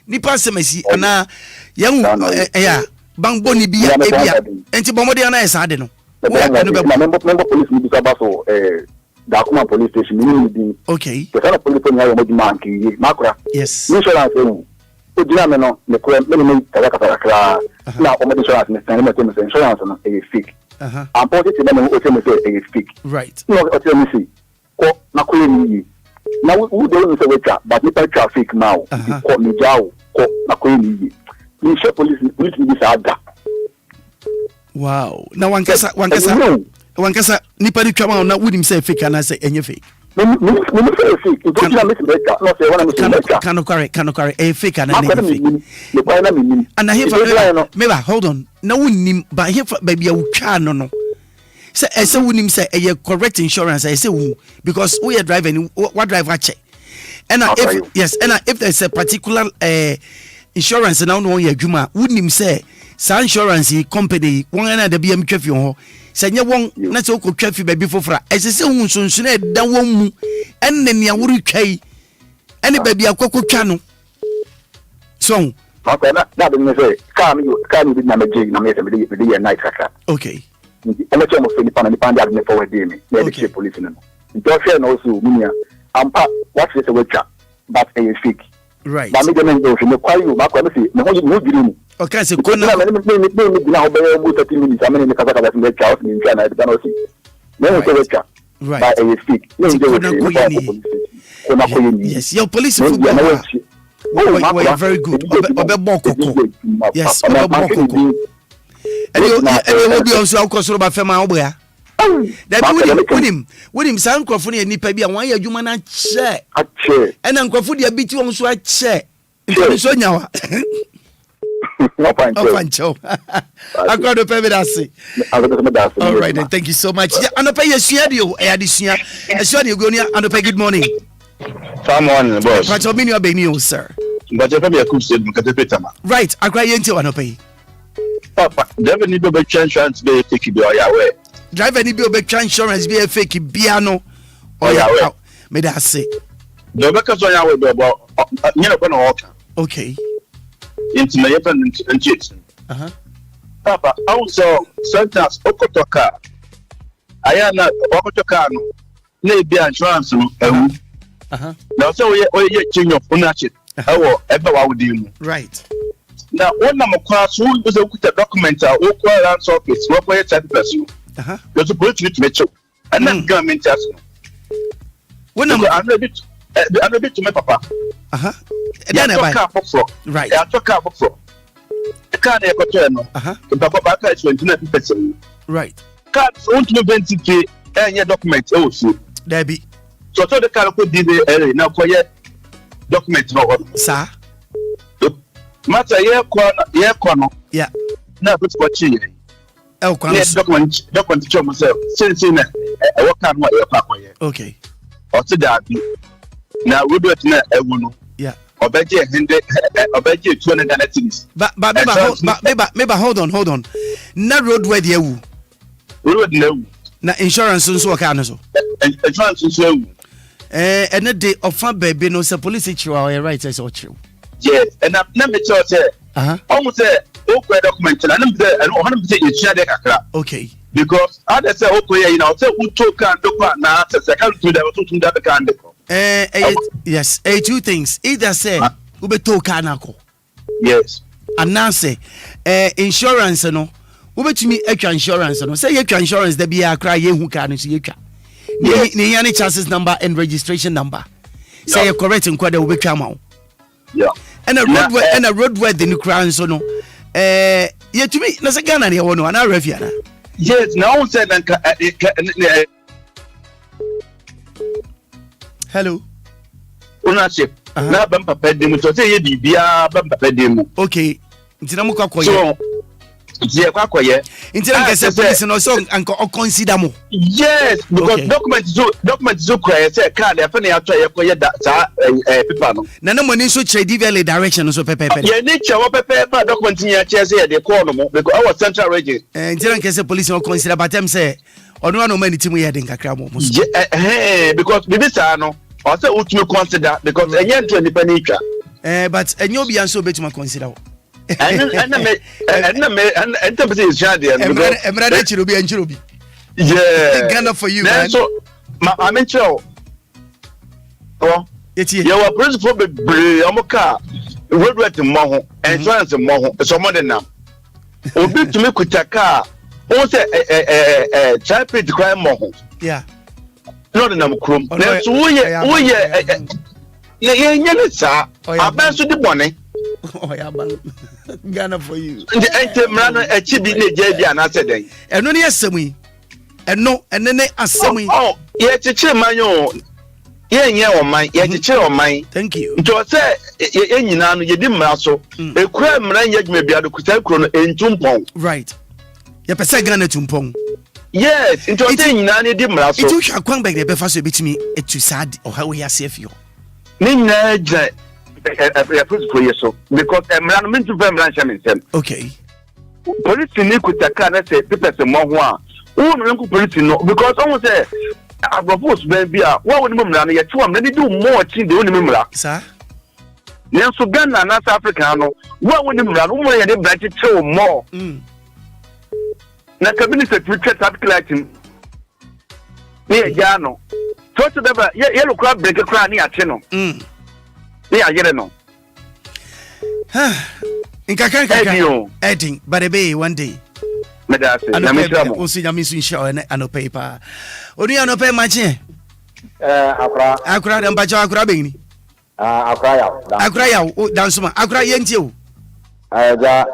nipa semasi ana yan ya bangbo ni bia ebia nti bomode na esa de no member police ni bisa ba so Dakuma police station, meaning okay. The kind of police station I man ki Maakora. Yes. Insurance no. O dina me no me ko me Accra. Na o me insurance me send me insurance no e fake. I'm positive me o tell me say e fake. Right. No o tell me say ko na ko ni. Na we don't say we but me traffic now. Ko me jaw ko na ko ni. Insurance police be say ada. Wow. Now one kasa nipa di twama na wonim say fake and say enye fake. Me say fake. It don't mean me better. No say when me say better. Can correct. A fake and enye fake. And I hear for me hold on. Na wonim but here for baby a twa no. Say wonim say a correct insurance I say who because we are driving what driver check. And if yes and if there's a particular insurance now no ye adwuma wonim say sa insurance company won na da bia mtwafi ho sanye won na se ko twafi ba bi fofora esese hu sunsun e da won mu enne ne awuru twai ene ba bia kwakwo twa no so na be me say ka mi bi na me je na me se be dey night kaka okay ene che mo fe ni pana ni panda me forward dey me na dey police no do fe na also munia ampa what is the witcher but a fake right ba me dey me kwai you ba kwa me say me ho jiri mu okay so kona me na obe mu 30 minutes amene ne kaka kaka me chaos ni ntia na dey no see me ho say witcher right by a fake me yes your police we are very good obe bokoko yes obe bokoko and you will be also akosoro ba fema oboya that wonim san krofo ne nipa bi a wan ya adwuma na che ena nkrofo de abiti won so a che nti so nyawa no pancho Accra do pay dasi all right then thank you so much yeah anopa yesua de o e adesua esua de go ni anopa good morning someone boss but you mean you be me sir but you be a cook said mkatepetama right Accra yenti anopa yi papa driver ni be insurance be fake bi o ya we driver ni be insurance be fake bia no o ya me da say do be ka so ya we do bo nyina ko no okay into my and chits. Papa, also sometimes Okotoka. I am not Okotokano. Maybe insurance. Now, so we change of ownership. Oh, ever would you? Right. Now, one number class who was a document or land office, what way it's at person. There's a good to Mitchell. And then government has one number I'm a bit to my papa. Then I buy right. I took up for the car near Coterno. The Papa is 29%. Right. Cards won't be 20 and your documents also. There be so the car could be the area now for your documents. No, sir. Matter year corner. Yeah. Now, what's what she document to myself. Since in a work on what you're papa. Okay. Or to that. Now, we do it now. Yeah. Obeje 200 things. But maybe hold on. Na road where the ewu. Road no. Na insurance nso ka no so. Insurance nso ewu. And the day of fan baby no say police issue our right is true. Yes, and na me tell say. Almost say okwe document na na me and 100% you share the Accra. Okay. Because other say okwe you know say utoka ndokwa na say can do that can yes, two things. Either say ubeto kanako. Yes. And now say insurance no. Ubetumi ekwa insurance no. Say ekwa insurance there be Accra ye hu ka no so ekwa. Ni any chances number and registration number. Say you correct in kwada ubetwa ma. Yeah. And a roadway the new crown so no. Ye to me na say Ghana na ye wono na review na. Yes, now say hello. Ownership. Na ban papa dem to say ye bibia ban papa dem. Okay. Ntina mu kwakoye. So, je kwakoye. Ntina nke say police no so anko consider mo. Yes, because document zo cry say card e fa na ato ye koye da sa paper no. Na na money so chere DVL direction so pepe. Ye ni chewo pepe pa document ni ya che say ye dey call no mo because our central region. Ntina nke say police no consider but them say ono no mani timu ye den kakra mo. Because bibisa no or say ultimate consider because any to any twa but enyo bi anso betima consider and say is shade and emra de chirobi. yeah Ghana for you man. So I mention oh your principal be amoka road to moho insurance moho so more than now obi to me kutaka o say traffic crime moho yeah no the nam krom na so wo ye ye sa aban so di bone oh yeah ban Ghana for you ente mra no achi bi na je bi ana se den eno ne asem yi eno enene asem yi oh ye chichi manyo ye o man ye chichi o man thank you nto se ye nyina no ye di mra so ekura mra nya dwuma bia do kuta kuro no entumpon right ye pese Ghana tumpon yes nto se nyina ne di mra so itu hwa kwan bag de be fa so betimi etu sad o ha we ya sefio ni nyina je ya principle ye so because mra no mentu fa mra ncha mensem okay police ni kutaka na se pepese mo ho a wo no nko police no because almost say Agbogba ben bia wa woni mumra no ye tuam na do more chin de woni mumra sa nenso Ghana na South Africa no wa woni mumra no mo ye de branch chew more na cabinet secretary articulating ni e ja no so to deba ye lokra break kra ni ache no ni ayere no nkaka edin but be one day medase na misramo o si nyame su insha Allah ano paper oni ano pay mache akra dem ba cha akra be ni akra ya o dan so ma akra yentie o ja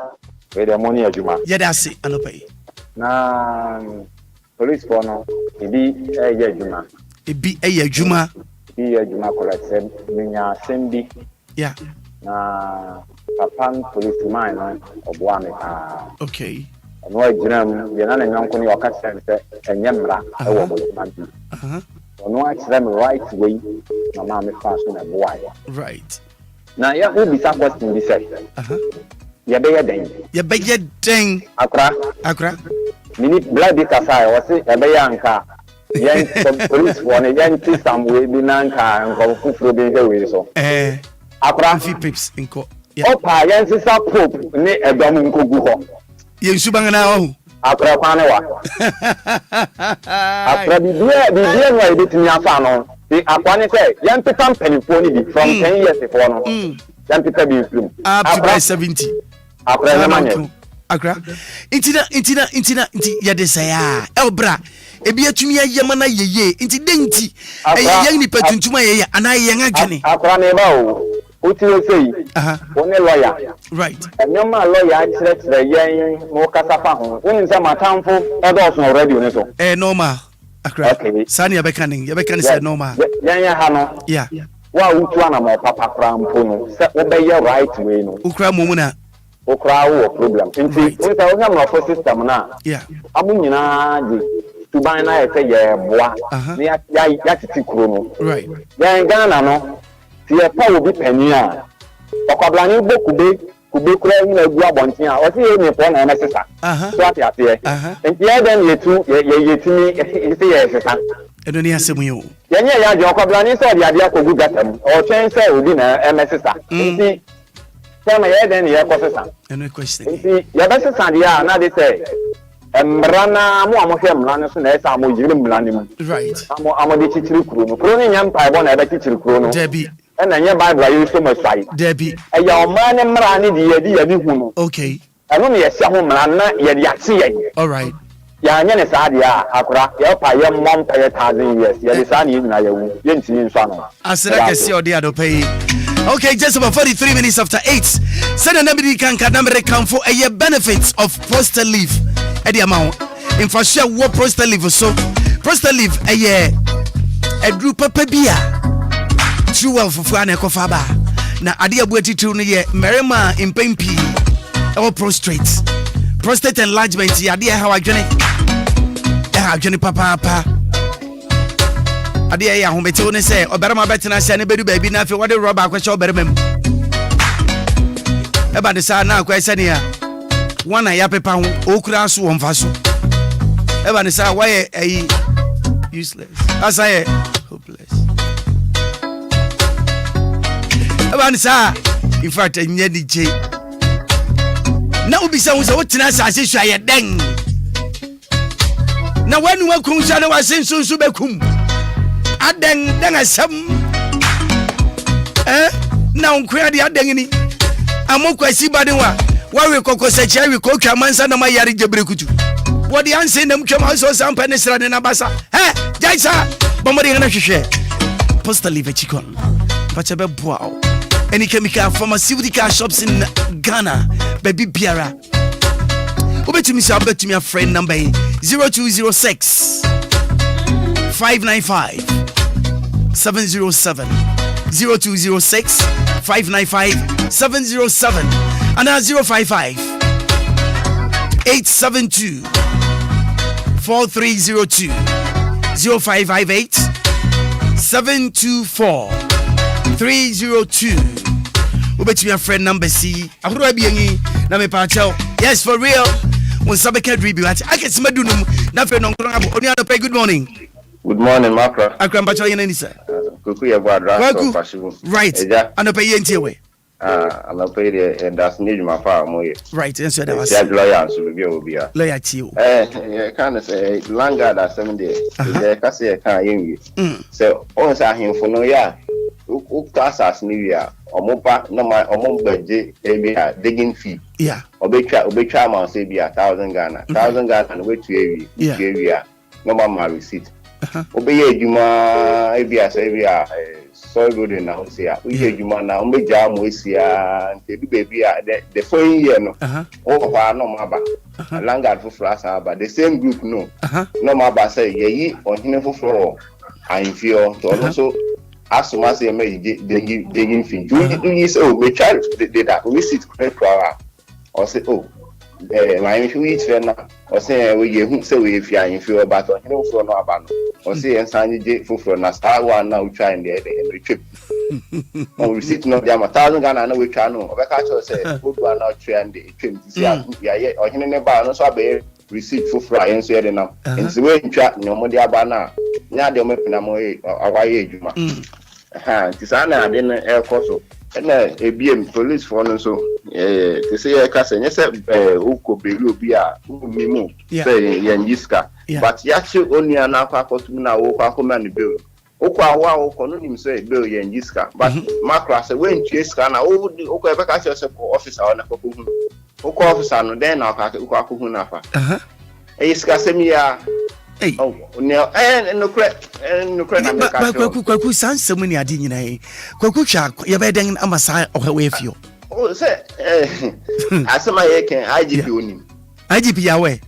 we de money adwuma ye da se ano pay na police for no ebi eye adwuma ebi adwuma collection minya sembi yeah na papan police man no oboa me okay no ajram ye na nyanko ni okasa se enyemra e wo man no ajram right way na ma me fa so na boa right na ya who be question be say ye be ye den akra mini blood kasa o se e be yanka yen police for ne yen ti samwe bi nanka nko fufuro bi he we so akra fi pips nko opa yen ti sa pope ni edom nko gu ho Yesu bangana o akra kwane wa akra bi no e betimi afa no the akwane say yan pitam penifo ni bi from 10 years before no yan pitam bi film up to 70 akra na manye akra intina ya desaya elbra ebi atumi ayema na yeye inti denti ye ni petuntuma yeye ana ye ngagene akra ne ba o utile sei one lawyer right nyoma lawyer chire yen mo kasafa ho woni se matamfo edo so already one so normal akra sani ya bekanin se normal yen ya ha no yeah wa utu ana mo papa kra mpo no se obeye right way no ukra momuna okra wo problem nti wonta wo nyama for system na yeah amunyina je tuban na ye se ye boa ni ya titi kuro no right yen Ghana no ti e pa obi pani a okwablani kube kura ni egu abontin a o ti ye ni po na na sesa so ati nti e den ye timi ise ye sesa edo ni asemu yo yenye ya je okwablani so de ade akogu gatam o chen se obi na emesesa nti sama ye den ye ko sesa eno question nti ya ba sesa dia na de say emrana mo amohwe mrana so na esa mo yiri mrana mu right amo de chichiri kuro no kuro ni nyam paibo na ebe chichiri kuro no debi na nye Bible ayi so masai debi ya o man mrana de ye hu no okay eno ne ye sia ho mrana ye de ate ye all right ya nye ne sa dia akura ye pa ye mom pa ye 1000 years ye de sa ni na ye wu ye ntini nso ano asira kesi odi adopay. Okay, just about 43 minutes after 8. Send a number can for a benefits of prostate leave. Eddie amount. In for sure, what prostate leave so prostate leave a year a group of pebia. True well for Fana Kofaba. Now, Adia Bueti to ye Merima in pain P or prostate enlargement. Adia how I journey papa. Adia ya humete one say oberama betina say ne bedu baby na fe wode rubber akwacha oberama mu e ba de sa na akwacha ne ya wana ya pepa ho okura so wonfa so e ba de sa why useless asaye hopeless e ba de sa in fact enye di je na obi sa wo say wotina sa ase hwa ye den na wanu akun sa na wasensunsu bekum Adeng asem. Na unkwa di adeng ni. Amokwa si badenwa. Wawe koko sechi awe kokwa mansa na mayari jebrekutu. Wodi anse nam twam so sampa ne sra ne na basa. Jaisa bomori ngana hwehwe. Posta live chikon. Pachebe boao. Any chemical pharmaceutical shops in Ghana. Baby Biara. Obetumi say obetumi a friend number 0206 595 707 0206 595 707 and 055 872 4302 0558 724 302. Obetumi a friend number C. Ahuro biengi na me pa chao. Yes, for real. When Sabeka Dribi, I can smell Dunum. Nothing on good morning. Good morning, Maakora. I can patch your sir. Right. And a pay into way. And I pay the and that's need my farm. Right. And so that was lawyer to be Obia. Lawyer to you. I can't say longer than 7 days. I can't say I can't hear. So, once I hear for no year. Ukasa New Year, or Mopa, no my Omombaji, digging fee. Yeah. Obecha man say be 1,000 Ghana. 1,000 Ghana and wait to area. No my receipt. Obey Juma, Abia, Sabia, so good in now. Say, we hear Juma now, Majam, we see, and baby, the following year, no. Oh, no maba. Langard for Frasa, but the same group, no. No maba say, ye, on him for floor. I feel to also. As soon as they make digging fee, you say, oh, we try to that. We sit correct or say, oh, my if you eat fair now, or say, we say, if you are in fear about or no for no about, or say, and sign the for na star one now trying the trip. Oh, we sit not there 1,000 Ghana, and we try no, or catch us say, good one not trying the trip to see, yeah, or in a bar, no so I receipt for fry and say, now, and the way you chat no more abana. Now they're making a more away. Tisana didn't air coso. And a BM police for so to say a cousin, yes, Uko Belubia, Mimo, say Yanjiska. But Yachi only an alcohol to now, Oka bill. Oka wow, him say Bill Yanjiska. But Maakora say, when Chiska, now, Oka Bacachus officer on a Koku. Oka officer, no, then I'll cut Ukakunafa. Iskasemia. Hey. Oh, no, and no credit, Kwaku sounds so many adina. Kwaku shark, you're bedding a massa of her way for you. Oh, say, as my can IGP on him. IGP away.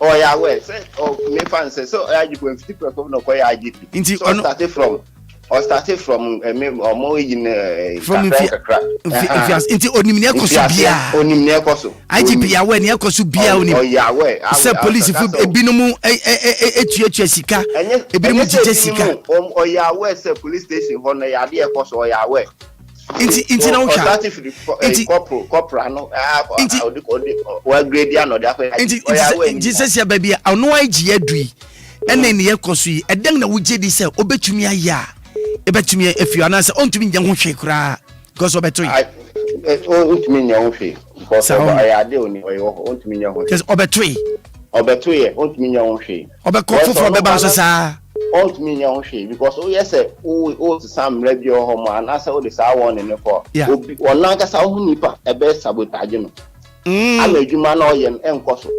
Oh, yeah, way, say, oh, me fancy, so IGP when 50% of no IGP. Started from or more in from Accra. Into Onimia Kosubia. Onimia Kosu. IGP away near Kosubia. Oh, yeah, way. Say police if a binomu a Jessica. A binomu Jessica. Oh, yeah, way, say police station on a idea Kosu or Yahweh. Into no corporal, no, well, Gradian or that. Jesus, your baby, I know IG. And then the Kosu, and then the Wujedi say, Obetumia ya. Ebetumi if you announce on to me young shakra because of between oh to me young she because I ade oni on to me young just obetui on to me young she obekofo for beba so sa on to me young she because oh yes oh to some radio home and as all the sa one in for one na kasa ho nipa ebe sabotage no ala adwuma na oye enkoso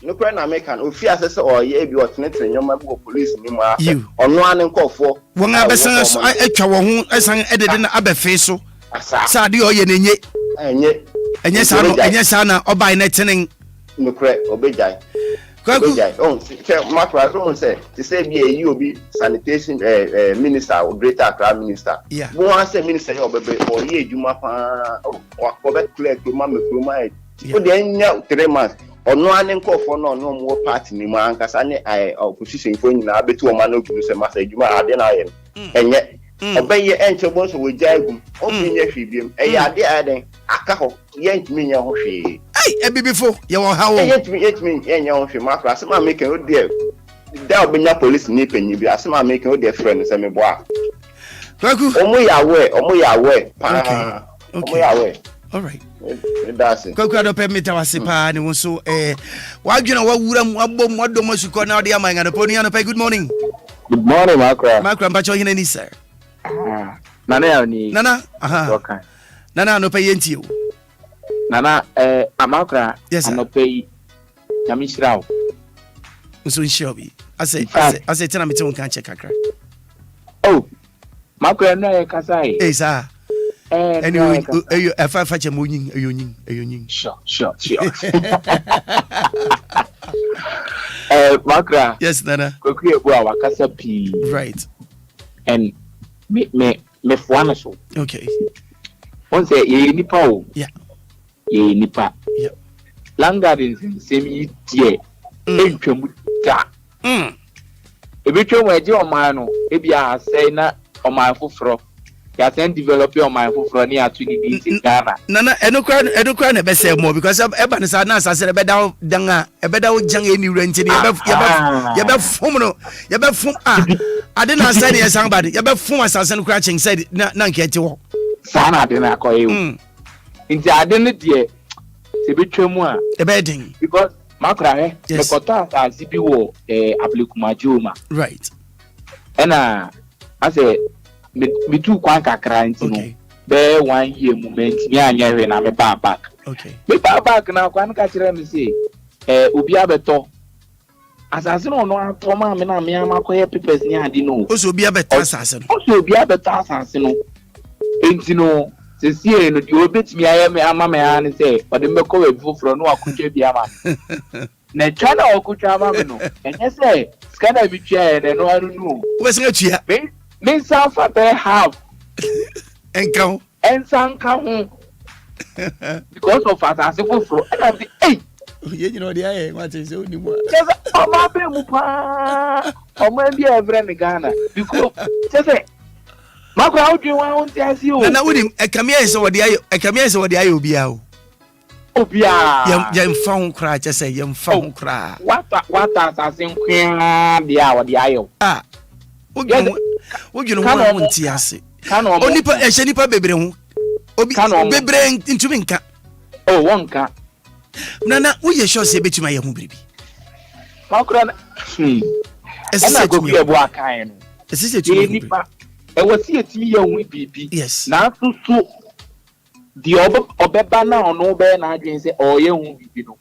no kra na make an ofi asese oye bi otenetene nyoma bi police ni ma ono ane nkofo won abesan atwa wo ho esan edede na abefe so sa de oye nenye enye sa na obai na tenen no kra obejai oh Maakora don't say to say be a obi sanitation minister or greater Accra minister bo wan say minister your bebe or ye adwuma pa o be clear to ma me kroma o de nya 3 months ono ane nkofo no mo party ni ma ankasa ne opposition fo nyina abetu o ma no obi say masa adwuma ade na ye enye obeye enche bo so we jaigu o binye hwibiem ade aden aka ho ye ntimi nya ho hwe before you want how yet me young Maakora as my making oh dear there be na police ni penyi bi as my making oh dear friend say me boa Kwaku omo ya we all right that's it Kwaku do permit wase pa ni won so wadwena wawura mu abom wadom asuko na ode amanga no poni ano pa good morning Good morning, Maakora. Maakora mpacho hina ni sir. Nana ya ni. Nana, Okay. Nana no pay yenti o. Nana Maakora. Yes, no pay Yamishrao. So inshobi. I say tell me to can check Accra. Oh. Maakora no kasai. Eh sir. Anyway, if I fetch a moon, Sure. Maakora. Yes, Nana. Kokuye bua wakasa pi. Right. And me fwana so. Okay. Once ye nipa o. Yeah. Ye nipa. Yeah. Langard in same tie. Entwemu da. Ebetwe mo eje o man no, ebia asai na o man foforo. Ya sen develop your mind foforo ni atu ni bi in Ghana. Nana enokra na be say more because eba ne sa na asase ebeda danga ebeda wo jan eni rent ni ye be fom no ye be fom ade na asai ne san bade ye be fom asase no kra chen said na nkete wo sa na ade na akoye o nti ade ne de se betwemu a e be din because Maakora me kota asase bi wo Ablekumajioma right ena ase me too kwan kakra nti no be 1 year moment me anya hwe na me back me back na kwan ka kire me say Obia beto asase no no ato ma me na me amakoye papers ni ade no o so Obia beto asase no o so Obia beto asase no enti no se sie no di obetimi aye me ama me an say o de meko we foforo no akotwa bia ma na chana okotwa ma me no enye say skana bi twa e no anu no we sen atua me safa be have enka ho because of asase foforo and I say hey ye you know the aye what is so ni mo just o ma be mu pa o ma bi evre ni Ghana because say Maakora how do you want to ask you na wudi ekamia is what the aye Obia yem fa ho kra che say yem fa ho kra what asase nkwa dia what the aye Wogyeno ho nti ase. Onipa ehye nipa bebre ho. Obi bebre ntumi nka. Oh, wonka. Nana woye sure se betuma ye ho biribi. Maakora ese kokuye bo akan no. Ese tumi nipa. E wasi etimi ye ho biribi. Yes. Na susu di obeba na ono be na adwen se oye ho biribi no.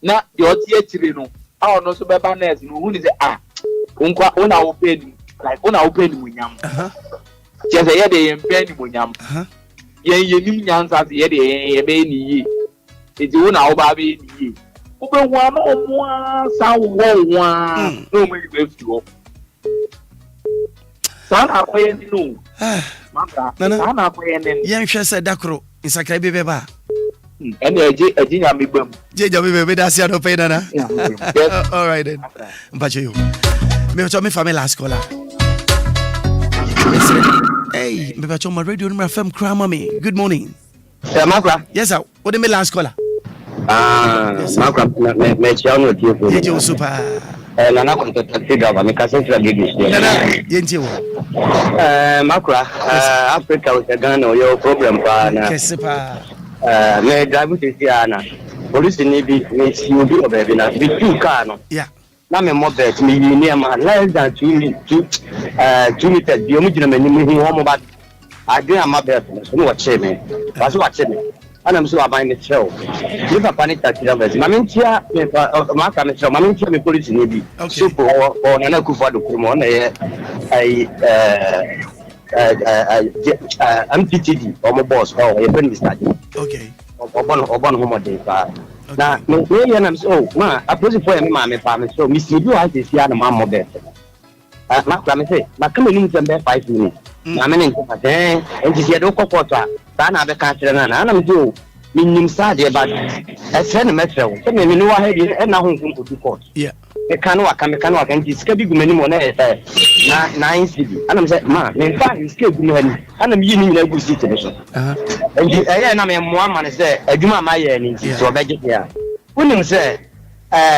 Na di oti akire no. A ono so beba na es no hu ni se unkwa una open like una open munyam just say dey pen munyam ye nim nyansa se ye dey be ni yi eti una oba be ni yi obe wa no omo sa wo wa no me be fiwo sana koye ni no maka sana koye ni ye nhwe se dakro insakra be ba ene eji nya me gbam jeja be da sia no pay nana all right then mpacho yo me to me family last caller. Hey, me bacho my radio number FM Krama me. Good morning. Yeah, Maakora. Yes sir. What me last caller? Maakora me chiano tie for. Ye super. Nana contact driver me kasen tra gigi. Nana, yenti wo. Maakora, Africa with Ghana your problem pa na. Yes pa. Me drive to see na. Police ni bi me si obi obebi na bi two car no. Yeah. Na me mobet me near my less than 2 meters. The original menu home about I did my bed. So watch me. Was watching me. And I'm so buying the show. If a panic that Mamintia, Maakora, Mamintia, me police in Navy. Super or Nanaku for the Kumon, MTTD or my boss or a friend study. Okay. Or one home day. Na me yana so ma approach for me ma me pa me so me see you as this ya na ma mo be Maakora me say na come in some 5 minutes na me nko pa enti se do kokota ta na be ka kire na me do me nim sa de ba e se na me trewo se me no wa he de e na ho nko du court yeah e kan wa enti sika bi gumani mo na e na insibi ana me say ma me fa sika gumani ana me yi ni na gu sit me so enti e na me mo ama ne say adwuma ma ye ni so be gye ya unim say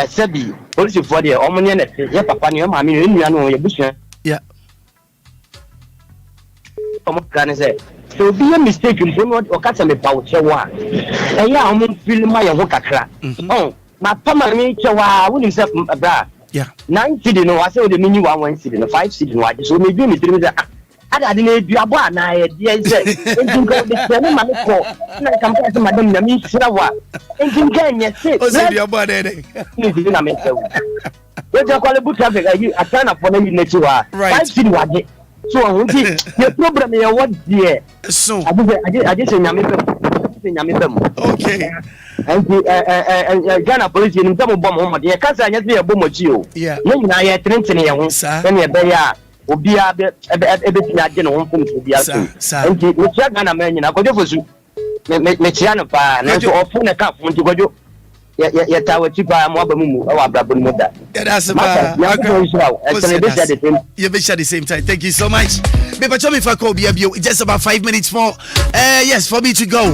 sabi police for there o mo ne na ye papa ne ma me nua no ye busia yeah o mo kan say so be a mistake mpo no o ka me pa wo chewa e ya o mo film ma ye ho kakra oh ma pa ma me chewa unim say bra Yeah. 9 cedi no, I say the mini 1 cedi no 5 cedi no. I just so me do me 3 me I didn't do a boy na idea say engine go the same man ko na come to madam na me sirawa engine can yes say o say your boy there ni na me say we just call the traffic I turn up for na next wa 5 cedi waje so the problem here what there so I just say nyame bem okay and Ghana police ni mtamo bom ho de ka say anyase e bom ochi o yeah ni na ye trentene ye ho na e be ya Obia ebe nya je no ho fun Obia so nti me tia Ghana man nyina kojo fosu me tia no pa na so ofu na ka fun nti kojo ya tawo ti pa mo aba mu wa brabo no da that's about you be share the same time. Thank you so much. Me pacho me fa ko Obia bio just about 5 minutes for yes for me to go.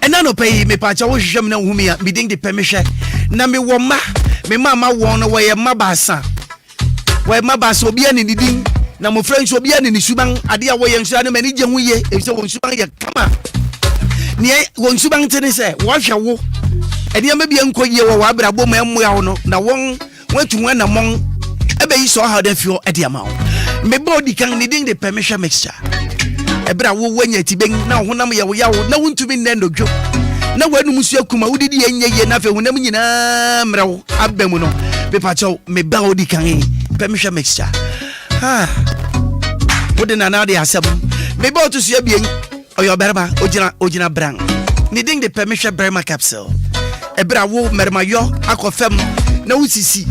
And now no pay me pacho wo hwehwem na hu me a me ding de permission na me wo ma me mama wo no wo ye mabasa wo mabasa Obia ni ding na mo friends Obia ni suban ade a wo ye nsu ane mani je hu ye e se wo suban ye kama ni wo suban tene se wo hwe wo ade am bia nko ye wo abrabo ma emu ya wo no na won watu na mon ebe yi so how da fio ade ama wo me body kan ni ding the permission mixture ebra wo wanya tiben na honam ye wo ya wo na wontumi nendo dwo na wanu musu akuma wodidi ye na fe honam nyina mrew abemu no be pacho me ba odi kan permission mixture ha wode na na de asem me ba to su abien oyo berba ogina brand ni ding the permission berma capsule ebra wo mermayo akofem na wusisi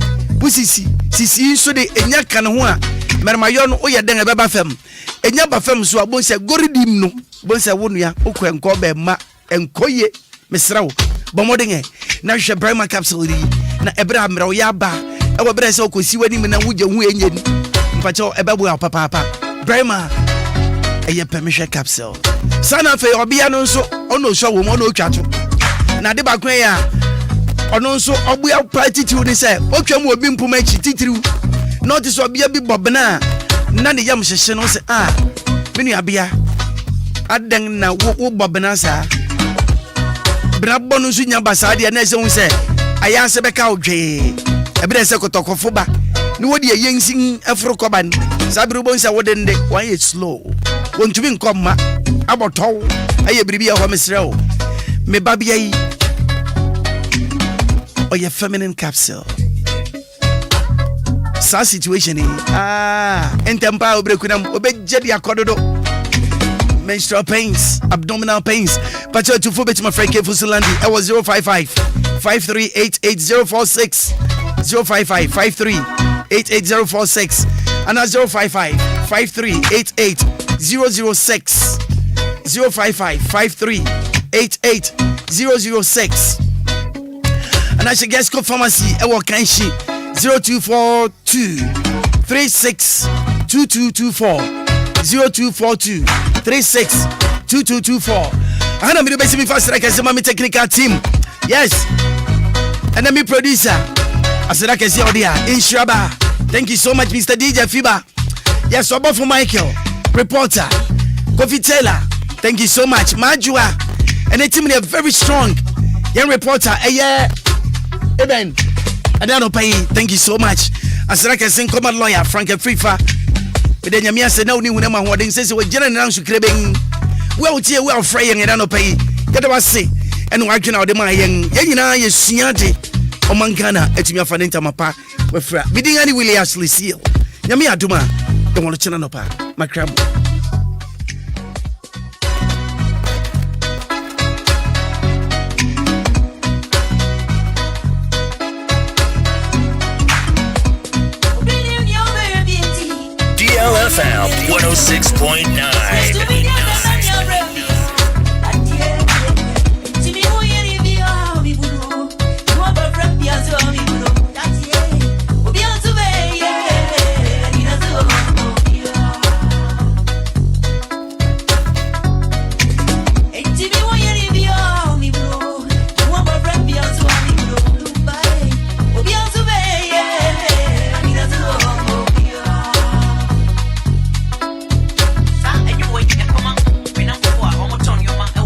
sisi so de enya kan ho a mermayo no oye den ebeba fem enya ba fem so abonse goridim no bonse wonua okọ enko be ma enkoye mesrawo bomoden na hwe berma capsule ri na ebra mrawo ya ba e wo bra se okosi wani me na wuje hu enye ni mpacho ebebu ya papa berma eye permission capsule sana fe obia no so ono so wo mo no twato na de ba kwen ya ono nso obua platitude ni say otwam obi mpoma chi titiriu notice obia bi bobna na ne yam hyehye no say menu abia adan na wo bobna sa bra bonu nso nya basa de na se hu say aya se beka odwe ebe de se kotokofo ba ni wodi yensin afro koban sabiru bon say wodende wan ye slow wontumi nkomma abotow aye biribi ya ho mesrew me babia yi or your feminine capsule. Sa situation entempa obrekunam obejedi akododo menstrual pains, abdominal pains. But you to phobia my friend Kefusulandi. I was 055-538-8046 055-538-8046 and 055-538-8006 055-538-8006. And I should guess go pharmacy. I work can she 0242-362224 0242-362224. I know me the best me fast like I say my technical team. Yes. And then me producer. I said I can see all there in Shraba. Thank you so much, Mr. DJ Fiba. Yes, Obo for Michael, reporter, Kofi Taylor. Thank you so much, Majua. And the team they are very strong. Young reporter, Eben. I don't know pay. Thank you so much. I said I can sing command lawyer Frank Frifa. But then Yamia said no new number one says we general to craving. Well tia well fraying and I don't pay. Get what say. And working out the my young Yanina is Siante or Mankana at me Fanenta Mapa with Fra. Bidding any Willy Ashley seal. Yamia Duma. Don't want to channel up my crab. DLFM 106.9.